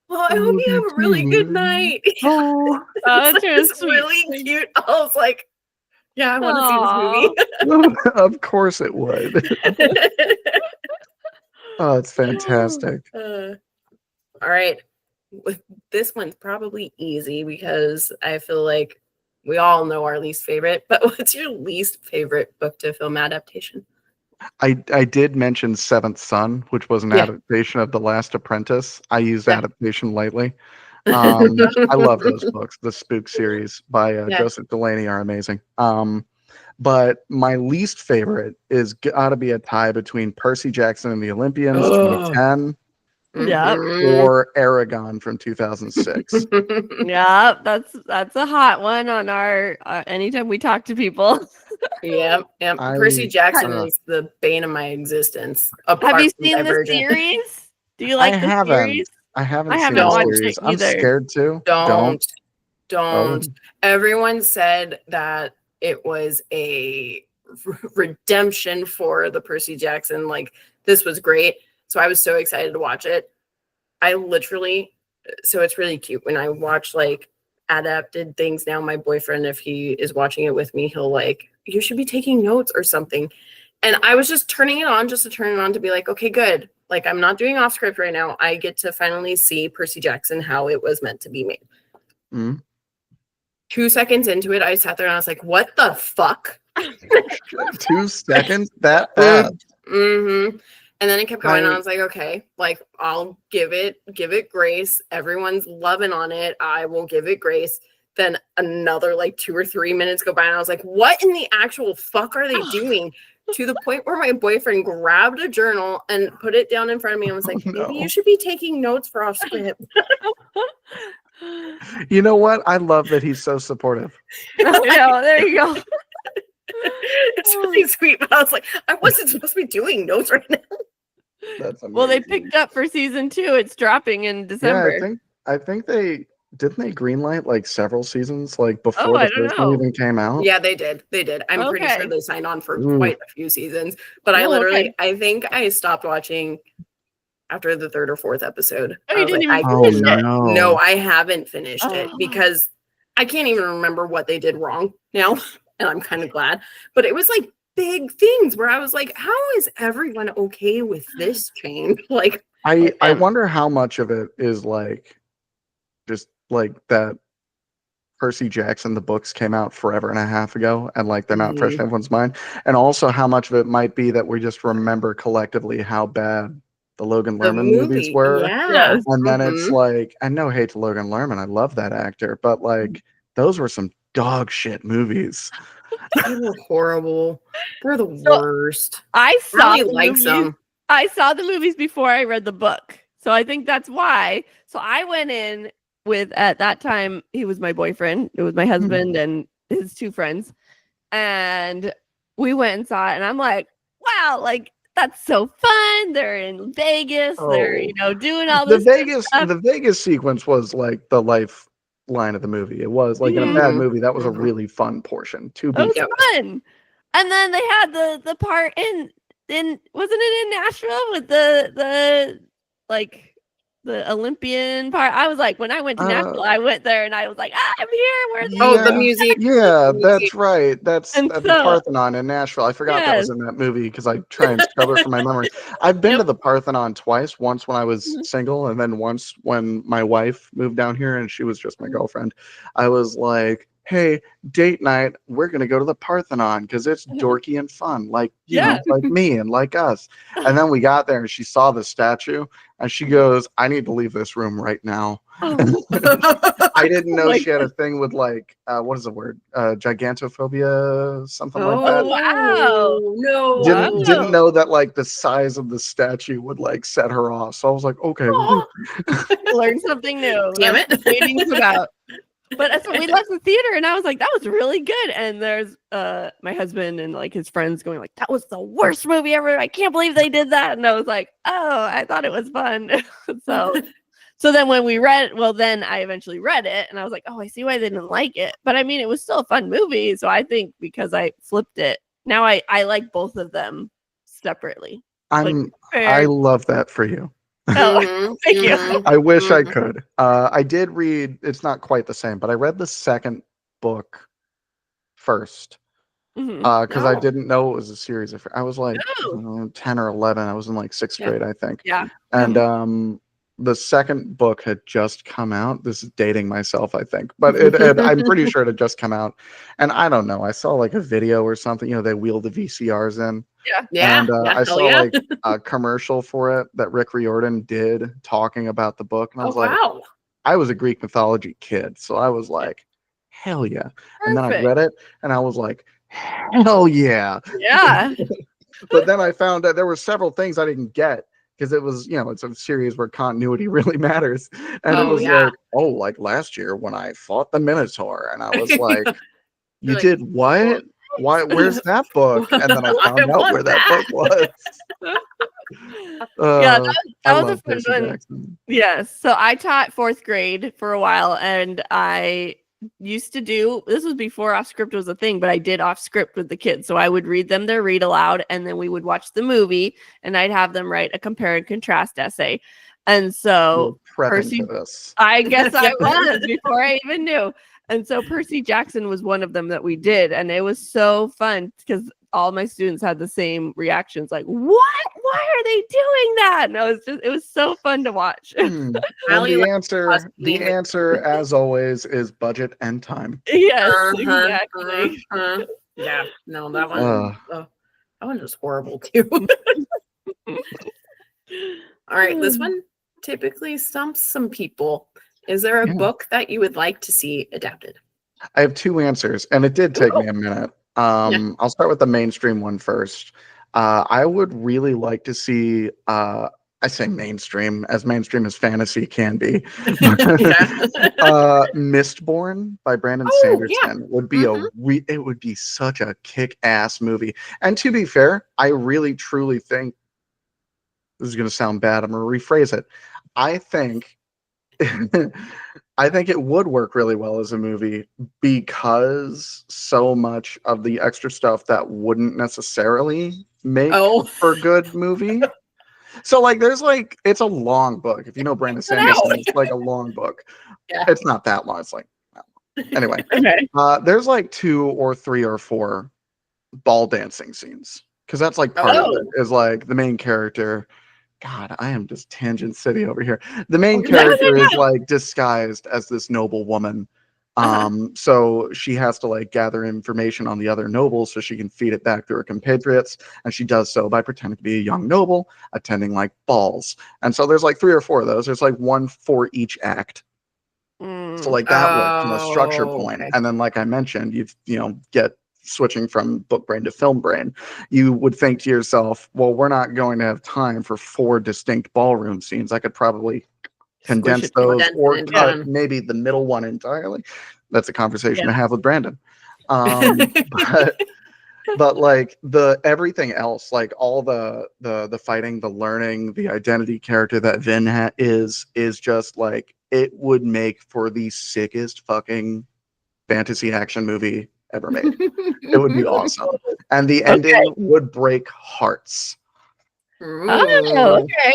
well, I hope you have a really good night. Oh, It's too this sweet. really cute. I was like, yeah, I want to see of course it would. this movie. Oh, it's fantastic. All right. This one's probably easy because I feel like we all know our least favorite, but what's your least favorite book to film adaptation? I did mention Seventh Son, which was an Yeah. adaptation of The Last Apprentice. I use Yeah. adaptation lightly. I love those books. The Spook series by Yeah. Joseph Delaney are amazing. But my least favorite is got to be a tie between Percy Jackson and the Olympians, Oh. 2010, Yeah. or Aragon from 2006. Yeah, that's a hot one on our anytime we talk to people. Yeah. Percy I- Jackson uh, is the bane of my existence. Have apart you from seen the Divergent. series? Do you like the haven't. series? I haven't I seen haven't the watched series. it I'm either. scared to. Don't. Oh. Everyone said that it was a redemption for the Percy Jackson. Like, this was great. So I was so excited to watch it. So it's really cute when I watch like adapted things now. My boyfriend, if he is watching it with me, he'll like, you should be taking notes or something. And I was just turning it on just to turn it on to be like, okay, good. Like, I'm not doing Offscript right now. I get to finally see Percy Jackson how it was meant to be made. Mm. 2 seconds into it, I sat there and I was like, what the fuck? 2 seconds? That fast? Mm-hmm. And then it kept going. And I I- was like, okay, like, I'll give it grace. Everyone's loving on it. I will give it grace. Then another like 2 or 3 minutes go by and I was like, what in the actual fuck are they doing? To the point where my boyfriend grabbed a journal and put it down in front of me and was like, Oh, no. maybe you should be taking notes for Offscript. You know what? I love that he's so supportive. Yeah, there you go. It's really sweet, but I was like, I wasn't supposed to be doing notes right now. That's Well, they amazing. picked up for season 2. It's dropping in December. Yeah, I think they didn't they greenlight like several seasons like before Oh, I the don't first one know. even came out. Yeah, they did. I'm pretty Okay. sure they signed on for Ooh. quite a few seasons. But I Oh, literally, okay. I think I stopped watching after the 3rd or 4th episode. Oh, I you was didn't like, even Oh finish it. no! no, I haven't finished it Oh. because I can't even remember what they did wrong now. And I'm kind of glad. But it was like big things where I was like, how is everyone okay with this change? Like, I wonder how much of it is like just like that Percy Jackson, the books came out forever and a half ago, and like they're not fresh in everyone's mind. And also how much of it might be that we just remember collectively how bad the Logan the Lerman movies were. Yeah. Yes. And then it's Mhm. like, and no hate to Logan Lerman, I love that actor, but like those were some dog shit movies. They were horrible. They're the So, worst. I I saw really the like movies. some. I saw the movies before I read the book. So I think that's why. So I went in with, at that time, he was my boyfriend. It was my husband and his 2 friends. And we went and saw it. And I'm like, wow, like, that's so fun. They're in Vegas. They're, Oh. doing all The this. Vegas sequence was like the lifeline of the movie. It was like in a bad Mhm. movie, that was a Mhm. really fun portion. To It be was fair. fun. And then they had the part in wasn't it in Nashville with the like the Olympian part? I was like, when I went to Nashville, I went there and I was like, I'm here. Where's the Oh, the Yeah. music. Yeah, The that's music. right. That's And at the so- Parthenon in Nashville. I forgot that was Yes. in that movie because I try and scrub it from my memory. I've been to Yep. the Parthenon twice. Once when I was Mhm. single, and then once when my wife moved down here and she was just my girlfriend. I was like, "Hey, date night. We're gonna go to the Parthenon because it's dorky and fun, like Yeah. like me and like us." And then we got there and she saw the statue and she goes, "I need to leave this room right now." I didn't know Like- she had a thing with like what is the word? Gigantophobia, something like Oh, that. wow. No. Didn't know that like the size of the statue would like set her off. So I was like, okay. Aw. Learn something new. Damn That's it. what dating's about. But so we left the theater and I was like, that was really good. And there's my husband and like his friends going like, that was the worst movie ever. I can't believe they did that. And I was like, oh, I thought it was fun. So then when we then I eventually read it and I was like, oh, I see why they didn't like it. But I mean, it was still a fun movie. So I think because I flipped it, now I like both of them separately. I love that for you. Oh, thank you. I wish I could. I did read, it's not quite the same, but I read the second book first because I didn't know it was a series of, I was like 10 or 11. I was in like 6th grade, I think. Yeah. And the second book had just come out. This is dating myself, I think, but I'm pretty sure it had just come out. And I don't know. I saw like a video or something, they wheel the VCRs in. Yeah. And I saw like a commercial for it that Rick Riordan did talking about the book. And I was like, wow. I was a Greek mythology kid. So I was like, hell yeah. And then I read it and I was like, hell yeah. Yeah. But then I found that there were several things I didn't get. Because it was, it's a series where continuity really matters. And it was like last year when I fought the Minotaur. And I was like, you did what? Why? Where's that book? And then I found out where that book was. That was a fun one. Jackson. Yes. So I taught 4th grade for a while and I used to do, this was before Offscript was a thing, but I did Offscript with the kids. So I would read them their read aloud and then we would watch the movie and I'd have them write a compare and contrast essay. And so Percy, I guess I was before I even knew. And so Percy Jackson was one of them that we did. And it was so fun because all my students had the same reactions like, what? Why are they doing that? And it was so fun to watch. And the answer, as always, is budget and time. Yes, exactly. Yeah, no, that one was horrible too. All right, this one typically stumps some people. Is there a book that you would like to see adapted? I have 2 answers, and it did take me a minute. I'll start with the mainstream one first. I would really like to see, I say mainstream as fantasy can be. Mistborn by Brandon Sanderson would be it would be such a kick-ass movie. And to be fair, I really truly think, this is going to sound bad, I'm going to rephrase it. I think it would work really well as a movie because so much of the extra stuff that wouldn't necessarily make for a good movie. So like there's like, it's a long book. If you know Brandon Sanderson, it's like a long book. Yeah. It's not that long. It's like, anyway. There's like 2 or 3 or 4 ball dancing scenes. Because that's like part of it is like the main character. God, I am just tangent city over here. The main character is like disguised as this noble woman. So she has to like gather information on the other nobles so she can feed it back to her compatriots. And she does so by pretending to be a young noble attending like balls. And so there's like 3 or 4 of those. There's like 1 for each act. So like that works from a structure point. And then like I mentioned, you get switching from book brain to film brain, you would think to yourself, well, we're not going to have time for 4 distinct ballroom scenes. I could probably condense those or cut maybe the middle one entirely. That's a conversation I have with Brandon. But like the everything else, like all the fighting, the learning, the identity character that Vin is just like, it would make for the sickest fucking fantasy action movie ever made. It would be awesome. And the ending would break hearts. Oh, okay.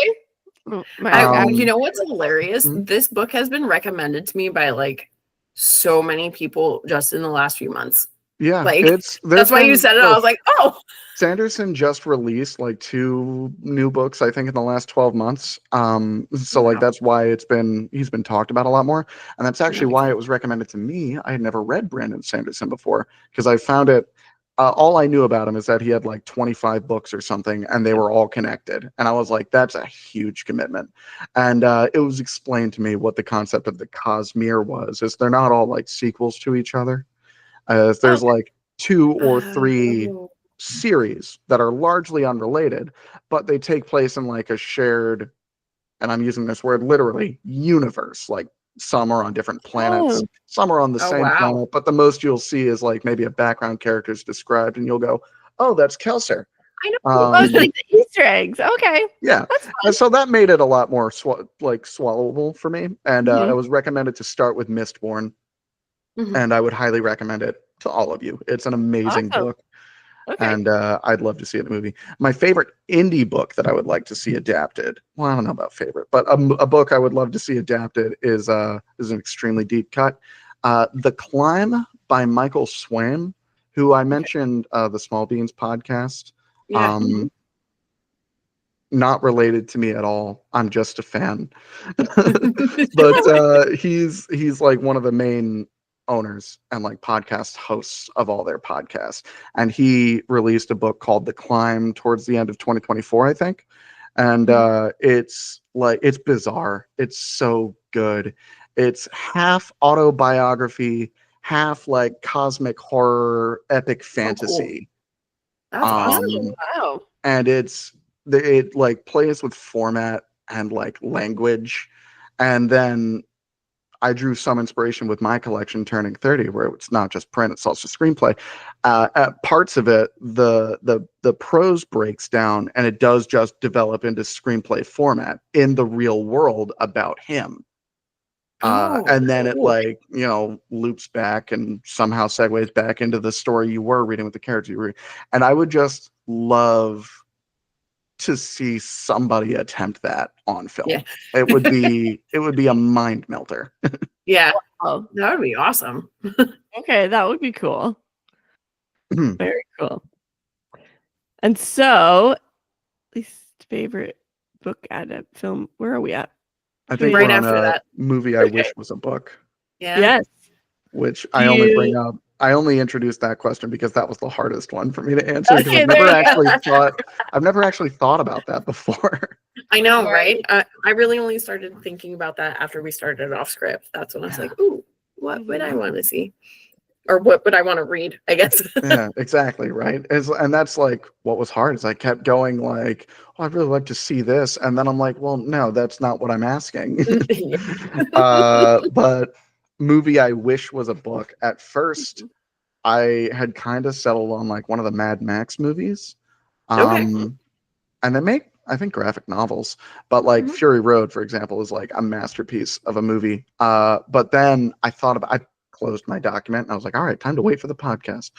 You know what's hilarious? This book has been recommended to me by like so many people just in the last few months. Yeah, like that's why you said it. I was like, oh. Sanderson just released like 2 new books, I think, in the last 12 months. So like that's why he's been talked about a lot more. And that's actually why it was recommended to me. I had never read Brandon Sanderson before because I found it. All I knew about him is that he had like 25 books or something, and they were all connected. And I was like, that's a huge commitment. And it was explained to me what the concept of the Cosmere was. Is they're not all like sequels to each other. There's like 2 or 3 series that are largely unrelated, but they take place in like a shared, and I'm using this word literally, universe. Like some are on different planets, Oh. some are on the Oh, same wow. planet, but the most you'll see is like maybe a background character is described, and you'll go, "Oh, that's Kelser." I know. Oh, it's like the Easter eggs. Okay. Yeah, That's fun. and so that made it a lot more swallowable for me. And Mhm. I was recommended to start with Mistborn, Mhm. and I would highly recommend it to all of you. It's an amazing Awesome. book, Okay. and I'd love to see it in a movie. My favorite indie book that I would like to see adapted. Well, I don't know about favorite, but a book I would love to see adapted is an extremely deep cut. The Climb by Michael Swaim, who I mentioned the Small Beans podcast. Yeah. Not related to me at all. I'm just a fan. But he's like one of the main owners and like podcast hosts of all their podcasts. And he released a book called The Climb towards the end of 2024, I think. And it's bizarre. It's so good. It's half autobiography, half like cosmic horror, epic fantasy. That's awesome. Wow. And it like plays with format and like language. And then I drew some inspiration with my collection turning 30, where it's not just print, it's also screenplay. At parts of it, the prose breaks down and it does just develop into screenplay format in the real world about him. And then it like, loops back and somehow segues back into the story you were reading with the characters you were. And I would just love to see somebody attempt that on film. Yeah. It would be a mind melter. Yeah. Oh, That would be awesome. okay. That would be cool. Very cool. And so, least favorite book film. Where are we at? I think Right we're on after a that. movie I wish was a book, Yeah. Yes. which I only bring up. I only introduced that question because that was the hardest one for me to answer. Because Okay, I've never actually thought about that before. I know, right? I really only started thinking about that after we started Offscript. That's when I was like, ooh, what would I want to see? Or what would I want to read, I guess. Yeah, exactly. Right. And that's like what was hard is I kept going like, oh, I'd really like to see this. And then I'm like, well, no, that's not what I'm asking. But movie I wish was a book. At first, I had kind of settled on like one of the Mad Max movies. And they make, I think, graphic novels, but like Fury Road, for example, is like a masterpiece of a movie. But then I closed my document and I was like, all right, time to wait for the podcast.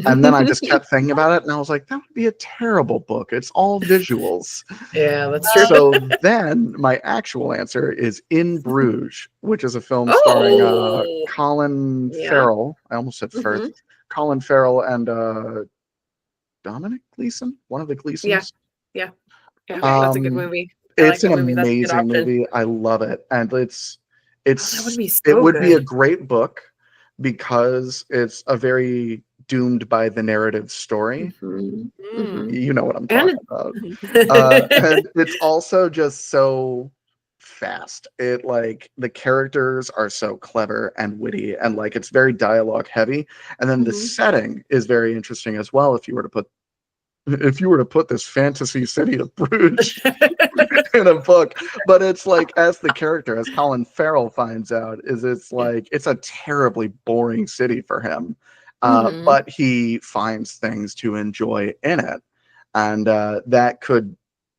And then I just kept thinking about it and I was like, that would be a terrible book. It's all visuals. Yeah, that's true. So then my actual answer is In Bruges, which is a film starring Colin Farrell. I almost said Firth. Colin Farrell and Dominic Gleeson, one of the Gleasons. Yeah, that's a good movie. It's an amazing movie. I love it, and that would be so it would be a good. greght book because it's a very doomed by the narrative story. You know what I'm talking about. And it's also just so fast. It like the characters are so clever and witty, and like it's very dialogue heavy. And then the setting is very interesting as well. If you were to put this fantasy city of Bruges in a book, but it's like as the character, as Colin Farrell finds out, it's a terribly boring city for him, but he finds things to enjoy in it, and that could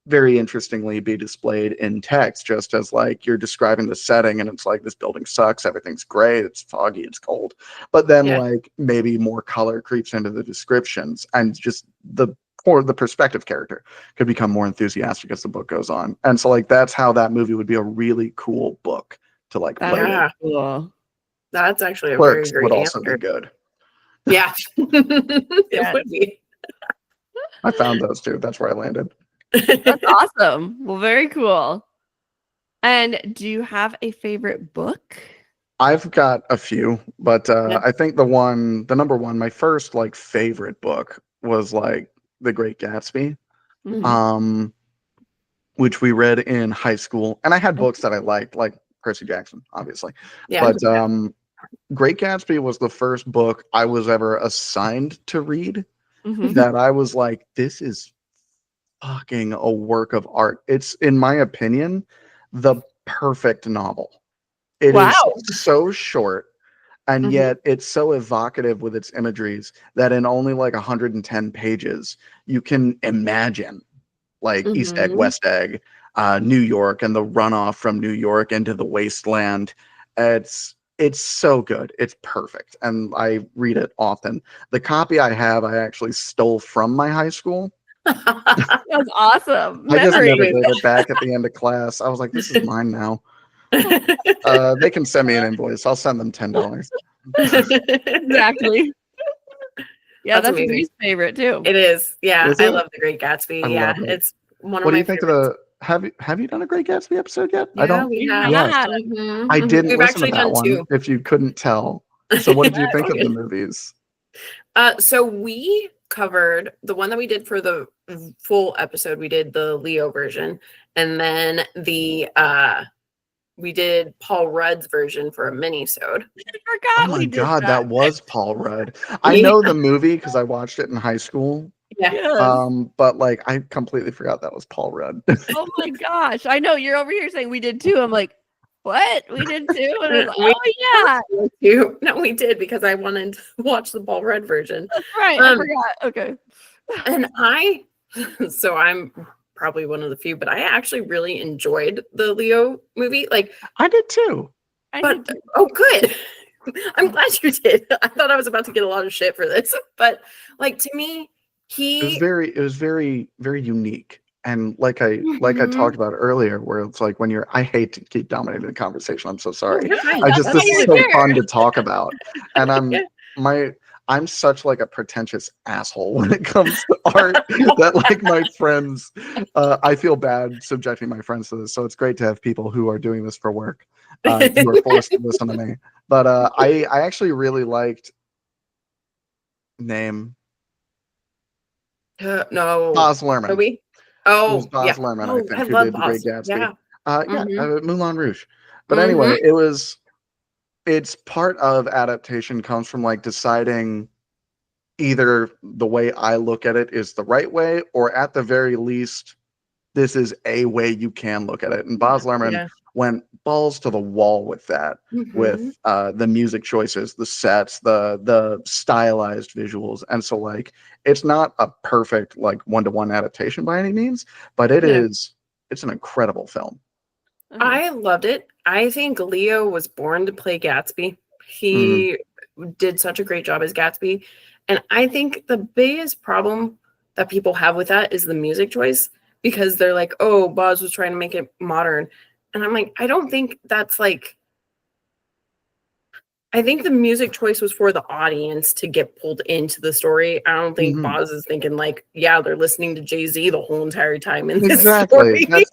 very interestingly be displayed in text, just as like you're describing the setting and it's like this building sucks, everything's gray, it's foggy, it's cold, but then like maybe more color creeps into the descriptions and just the perspective character could become more enthusiastic as the book goes on. And so like that's how that movie would be a really cool book to like play with. Cool. That's actually a Clerks very would great also answer. be good. Yeah. It would be. I found those too. That's where I landed. That's awesome. Well, very cool. And do you have a favorite book? I've got a few, but I think the number one, my first like favorite book was like The Great Gatsby, which we read in high school. And I had books that I liked, like Percy Jackson, obviously. Yeah. But Great Gatsby was the first book I was ever assigned to read that I was like, this is fucking a work of art. It's, in my opinion, the perfect novel. It is Wow. so short, and Mhm. yet it's so evocative with its imageries that in only like 110 pages, you can imagine like East Egg, Mhm. West Egg, New York, and the runoff from New York into the wasteland. It's so good. It's perfect, and I read it often. The copy I have, I actually stole from my high school. That's awesome. I just Memory. never gave it back at the end of class. I was like, this is mine now. They can send me an invoice. I'll send them $10. Exactly. Yeah, That's that's amazing. Bree's favorite too. It is. Yeah, Is I it? love The Great Gatsby. I Yeah, love it. it's one of What do my you think of favorites. the have you done a Great Gatsby episode yet? I Yeah, don't. we Yeah. have. Yes, Mhm, I mhm. didn't We've listen to actually that done one. 2. If you couldn't tell, so what did you That's think of the okay. movies? So we covered the one that we did for the full episode. We did the Leo version, and then we did Paul Rudd's version for a mini-sode. I Oh forgot my we did God, that that. was Paul Rudd. I know the movie because I watched it in high school. Yeah. Yes. But like I completely forgot that was Paul Rudd. Oh my gosh. I know you're over here saying we did too. I'm like, what? We did too? And I was like, We- oh yeah. No, we did because I wanted to watch the Paul Rudd version. That's right. I Um, forgot. Okay. And so I'm probably one of the few, but I actually really enjoyed the Leo movie. Like, I did too. I but did too. oh, good. I'm glad you did. I thought I was about to get a lot of shit for this, but like to me, It was very, very unique. And like I Mhm. talked about earlier, where it's like when I hate to keep dominating the conversation. I'm so sorry. You're fine. I just That's this is totally so fair. fun to talk about. And Yeah. I'm such like a pretentious asshole when it comes to art that like my friends I feel bad subjecting my friends to this. So it's great to have people who are doing this for work who are forced to listen to me. But I actually really liked name No. Baz Luhrmann. Toby? It was Oh, Baz yeah. Luhrmann, I Oh, think, I who love did The Great Boz. Gatsby. Yeah. Moulin Rouge. But Mhm. anyway, it's part of adaptation comes from like deciding either the way I look at it is the right way, or at the very least, this is a way you can look at it. And Baz Luhrmann Yeah. went balls to the wall with that, Mhm. with the music choices, the sets, the stylized visuals. And so like it's not a perfect like one-to-one adaptation by any means, but Yeah. it's an incredible film. I loved it. I think Leo was born to play Gatsby. He did such a great job as Gatsby. And I think the biggest problem that people have with that is the music choice, because they're like, oh, Boz was trying to make it modern. And I'm like, I don't think that's like, I think the music choice was for the audience to get pulled into the story. I don't think Mhm. Boz is thinking like, yeah, they're listening to Jay-Z the whole entire time in this Exactly. story.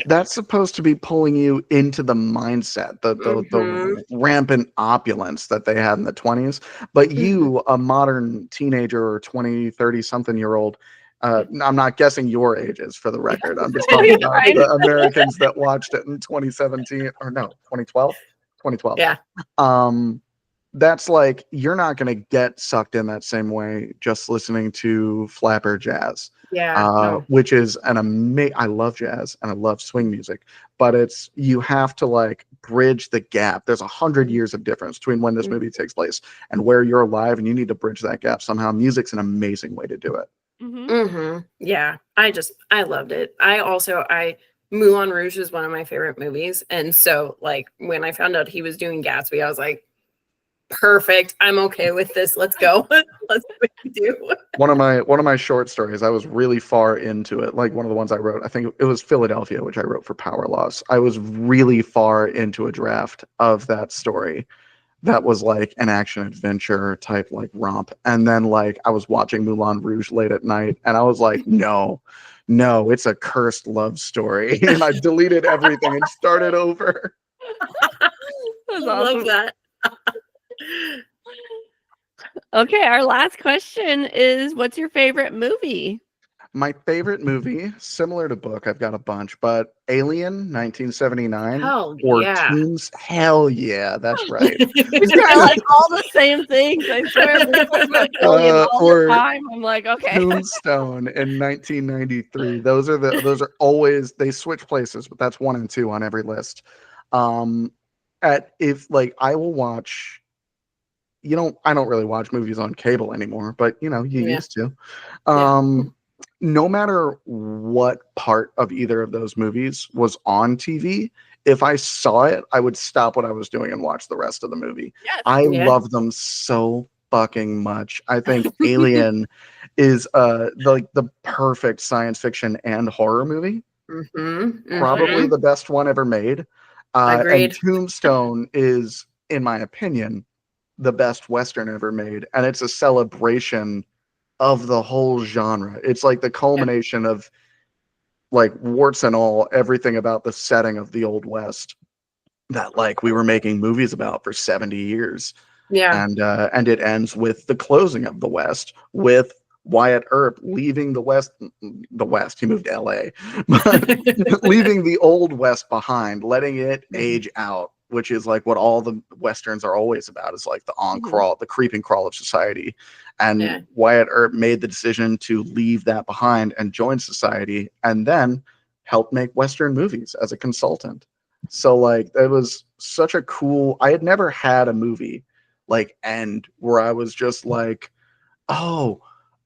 That's supposed to be pulling you into the mindset, the Mhm. rampant opulence that they had in the 20s. But Mhm. you, a modern teenager or 20, 30 something year old, I'm not guessing your ages for the record. I'm just talking about Right. the Americans that watched it in 2017 or no, 2012. 2012. Yeah. That's like you're not going to get sucked in that same way just listening to flapper jazz. Yeah. No. Which is an amazing. I love jazz and I love swing music, but you have to like bridge the gap. There's 100 years of difference between when this movie takes place and where you're alive, and you need to bridge that gap somehow. Music's an amazing way to do it. Yeah. I loved it. I Moulin Rouge is one of my favorite movies. And so like when I found out he was doing Gatsby, I was like, perfect. I'm okay with this. Let's go. Let's do. One of my short stories, I was really far into it. Like one of the ones I wrote, I think it was Philadelphia, which I wrote for Power Loss. I was really far into a draft of that story that was like an action adventure type like romp. And then like I was watching Moulin Rouge late at night and I was like, no, it's a cursed love story. And I deleted everything and started over. I love that. Okay, our last question is, what's your favorite movie? My favorite movie, similar to book, I've got a bunch, but Alien 1979 Hell or yeah. Tombs. Hell yeah, that's right. These are like all the same things. I swear. We talk about Alien all or the time. I'm like, okay. Tombstone in 1993. Those are always, they switch places, but that's 1 and 2 on every list. if like I will watch, I don't really watch movies on cable anymore, but you Yeah. used to. Yeah. No matter what part of either of those movies was on TV, if I saw it, I would stop what I was doing and watch the rest of the movie. Yes. I Yeah. love them so fucking much. I think Alien is the perfect science fiction and horror movie. Probably the best one ever made. And Agreed. Tombstone is, in my opinion, the best Western ever made. And it's a celebration of the whole genre. It's like the culmination of like warts and all, everything about the setting of the Old West that like we were making movies about for 70 years. Yeah. And it ends with the closing of the West, with Wyatt Earp leaving the West. He moved to LA, but leaving the Old West behind, letting it age out, which is like what all the Westerns are always about, is like the crawl, the creeping crawl of society. And Wyatt Earp made the decision to leave that behind and join society, and then help make Western movies as a consultant. So like it was such a cool, I had never had a movie like end where I was just like, oh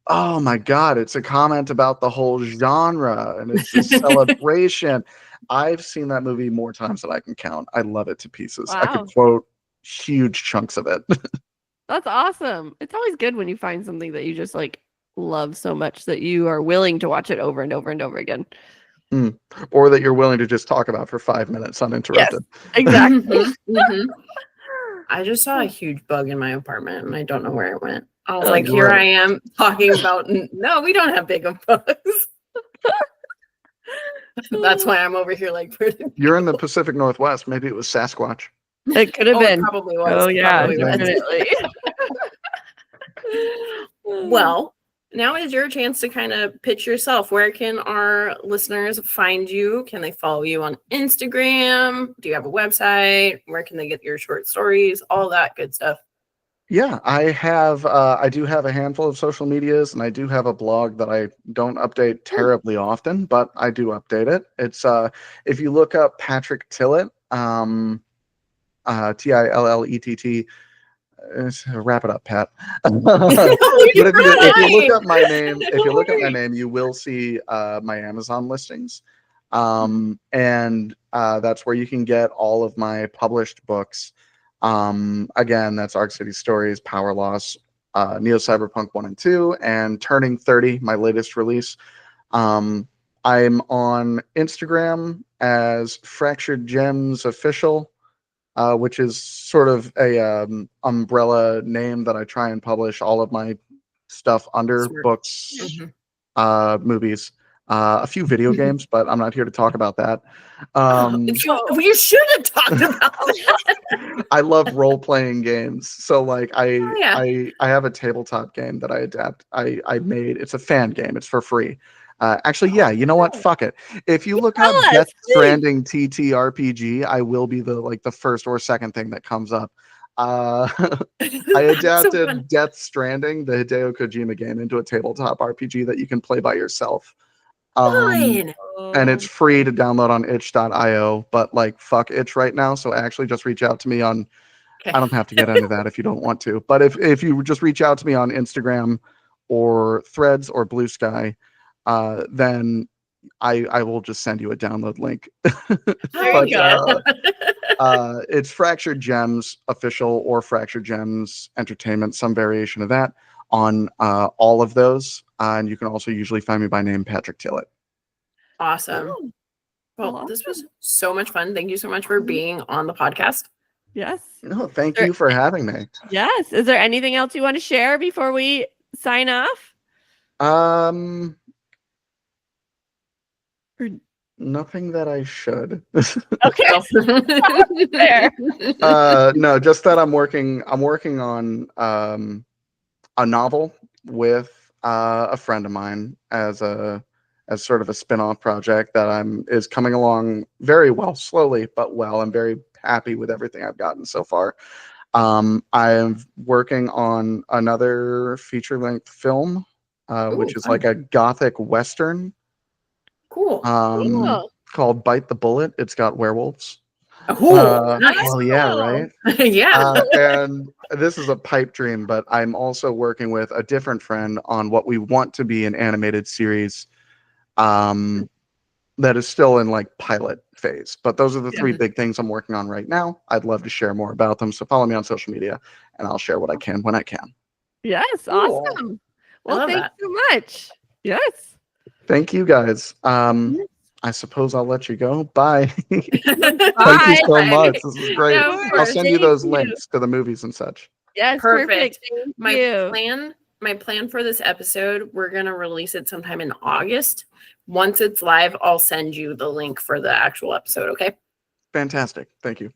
my God, it's a comment about the whole genre and it's a celebration. I've seen that movie more times than I can count. I love it to pieces. I could quote huge chunks of it. That's awesome. It's always good when you find something that you just like love so much that you are willing to watch it over and over and over again. Or that you're willing to just talk about for 5 minutes uninterrupted. Yes, exactly. I just saw a huge bug in my apartment and I don't know where it went. I was like, here I am talking about, no, we don't have big bugs. That's why I'm over here like, you're in the Pacific Northwest. Maybe it was Sasquatch. It could have been. It probably was. Oh, yeah, Probably was. definitely. Well, now is your chance to kind of pitch yourself. Where can our listeners find you? Can they follow you on Instagram? Do you have a website? Where can they get your short stories? All that good stuff. Yeah, I do have a handful of social medias, and I do have a blog that I don't update terribly often, but I do update it. It's if you look up Patrick Tillet, Tillett. Wrap it up, Pat. But if you look up my name, you will see my Amazon listings, and that's where you can get all of my published books. Again, that's Arc City Stories, Power Loss, Neo Cyberpunk 1 and 2, and Turning 30, my latest release. I'm on Instagram as Fractured Gems Official, which is sort of a umbrella name that I try and publish all of my stuff under. Books, movies, a few video games, but I'm not here to talk about that. You should have talked about that. I love role-playing games, so like I have a tabletop game that I made. It's a fan game. It's for free. Actually, yeah, you know what? Fuck it. If you look up Death Stranding TTRPG, I will be the first or second thing that comes up. I adapted Death Stranding, the Hideo Kojima game, into a tabletop RPG that you can play by yourself. And it's free to download on itch.io, but like fuck itch right now, so actually just reach out to me on I don't have to get into that if you don't want to, but if you just reach out to me on Instagram or Threads or Blue Sky, then I will just send you a download link. But it's Fractured Gems Official or Fractured Gems Entertainment, some variation of that on all of those. And you can also usually find me by name, Patrick Tillet. Awesome. Well, this was so much fun. Thank you so much for being on the podcast. Yes. No, thank you for having me. Yes. Is there anything else you want to share before we sign off? Nothing that I should. Okay. Fair. No, just that I'm working on a novel with a friend of mine as sort of a spin-off project that is coming along very well, slowly but well. I'm very happy with everything I've gotten so far. I'm working on another feature-length film, which is like a gothic western. Cool. Called Bite the Bullet. It's got werewolves. Oh, nice. Well, yeah, right. Yeah. And this is a pipe dream, but I'm also working with a different friend on what we want to be an animated series that is still in like pilot phase. But those are the three big things I'm working on right now. I'd love to share more about them. So follow me on social media and I'll share what I can when I can. Yes, Cool. awesome. I Well, love thanks that. so much. Yes. Thank you guys. I suppose I'll let you go. Bye. Thank you Bye. so much. This is great. Yeah, of I'll course. send you Thank those you. links to the movies and such. Yes, Perfect. perfect. Thank you. My plan for this episode, we're gonna release it sometime in August. Once it's live, I'll send you the link for the actual episode. Okay. Fantastic. Thank you.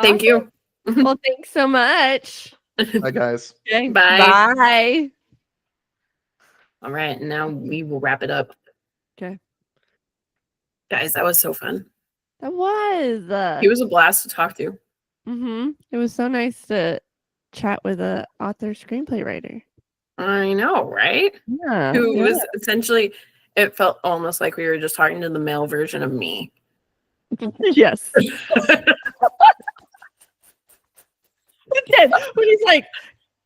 Thank you. Well, thanks so much. Bye, guys. Okay. Bye. Bye. All right, now we will wrap it up. Okay. Guys, that was so fun. That was. He was a blast to talk to. It was so nice to chat with a author screenplay writer. I know, right? Yeah. Who was essentially, it felt almost like we were just talking to the male version of me. Yes. It did. When he's like,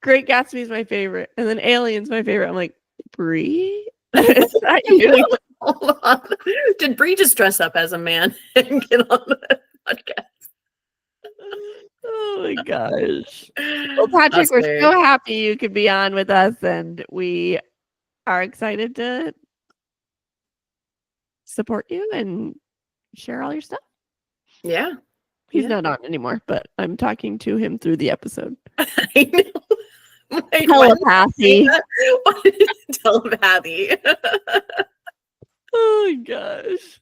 Great Gatsby is my favorite, and then Alien's my favorite. I'm like, Brie? Is that you? Hold on. Did Bree just dress up as a man and get on the podcast? Oh my gosh. Well, Patrick, That's we're great. so happy you could be on with us, and we are excited to support you and share all your stuff. Yeah. He's Yeah. not on anymore, but I'm talking to him through the episode. I know. Like, Telepathy. Telepathy. Oh my gosh.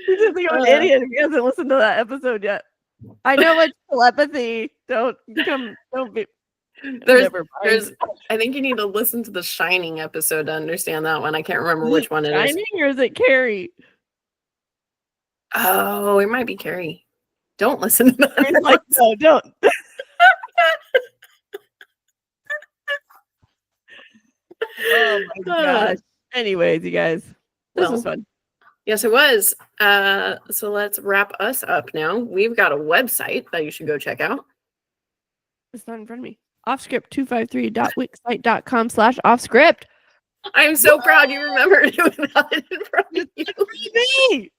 He's just like an idiot if he hasn't listened to that episode yet. I know it's telepathy. Don't be. There's, Never mind. I think you need to listen to the Shining episode to understand that one. I can't remember which one it is. Shining or is it Carrie? Oh, it might be Carrie. Don't listen to that. He's like, no, don't. Oh my gosh. Anyways, you guys, this was fun. Yes, it was. So let's wrap us up now. We've got a website that you should go check out. It's not in front of me. Offscript253.wixsite.com/offscript. I'm so proud you remembered it without it in front of you. Me.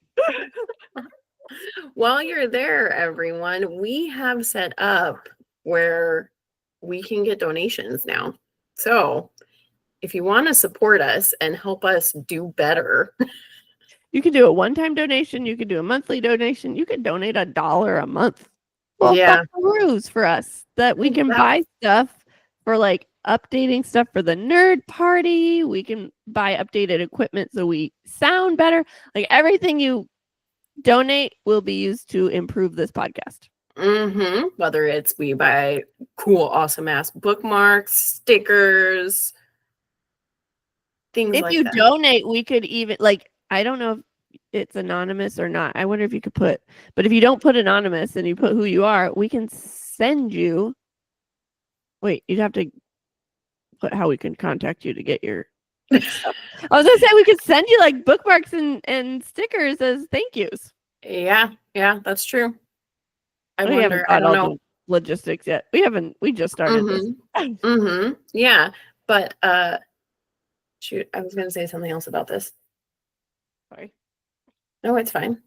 While you're there, everyone, we have set up where we can get donations now. So if you want to support us and help us do better, You can do a one-time donation. You can do a monthly donation. You can donate $1 a month. Yeah. Rules for us that we can buy stuff for like updating stuff for the nerd party. We can buy updated equipment so we sound better. Like everything you donate will be used to improve this podcast. Whether it's we buy cool, awesome ass bookmarks, stickers, things If like you that. donate, we could even like, I don't know if it's anonymous or not. I wonder if you could put, but if you don't put anonymous and you put who you are, we can send you. Wait, you'd have to put how we can contact you to get your. I was gonna say we could send you like bookmarks and stickers as thank yous. Yeah, that's true. I We haven't wonder, I thought don't all know. the logistics yet. We just started this. Yeah, but shoot, I was gonna say something else about this. Sorry. No, it's fine.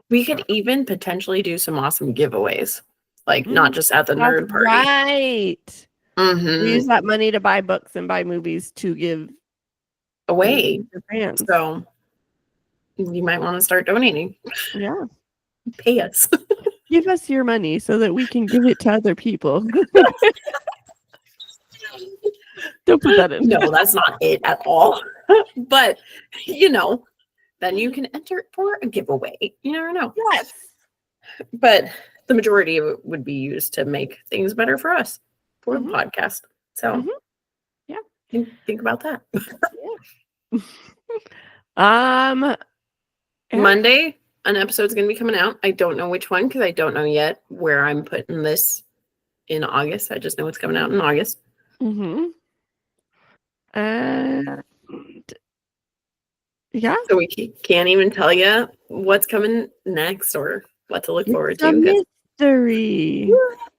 We could even potentially do some awesome giveaways, like not just at the nerd party. Right. We use that money to buy books and buy movies to give away to fans. So you might want to start donating. Yeah. Pay us. Give us your money so that we can give it to other people. Don't put that in. No, that's not it at all. But, then you can enter for a giveaway. You never know. Yes. But the majority of it would be used to make things better for us, for the podcast. So, yeah. Think about that. Monday, an episode's going to be coming out. I don't know which one because I don't know yet where I'm putting this in August. I just know it's coming out in August. And Yeah. So we can't even tell you what's coming next or what to look forward It's a to. 'Cause mystery.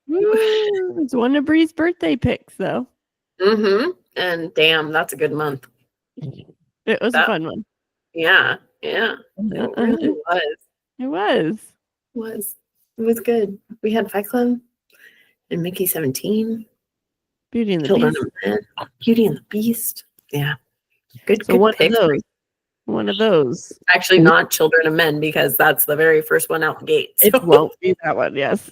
Woo. It's one of Bree's birthday picks, though. And damn, that's a good month. It was a That- fun one. Yeah. It really was. It was. It was good. We had Fight Club and Mickey 17. Beauty and the Children Beast. of Men. Beauty and the Beast. Yeah. Good, So good one picks. of those. One of those. Actually, not Children of Men because that's the very first one out the gate. It so- won't be that one, yes.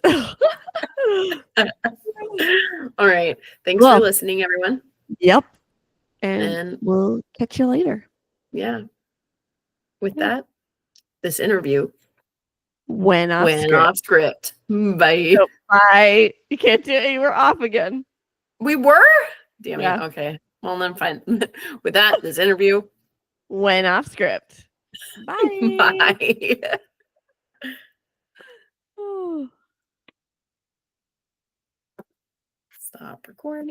All right. Thanks Well, for listening, everyone. Yep. And And we'll catch you later. yeah. With Yeah. that, this interview When off went script. off script. Bye. Nope. Bye. You can't do it. You were off again. We were? Damn it. Yeah. Okay. Well, then fine. With that, this interview. When off script. Bye. Bye. Oh. Stop recording.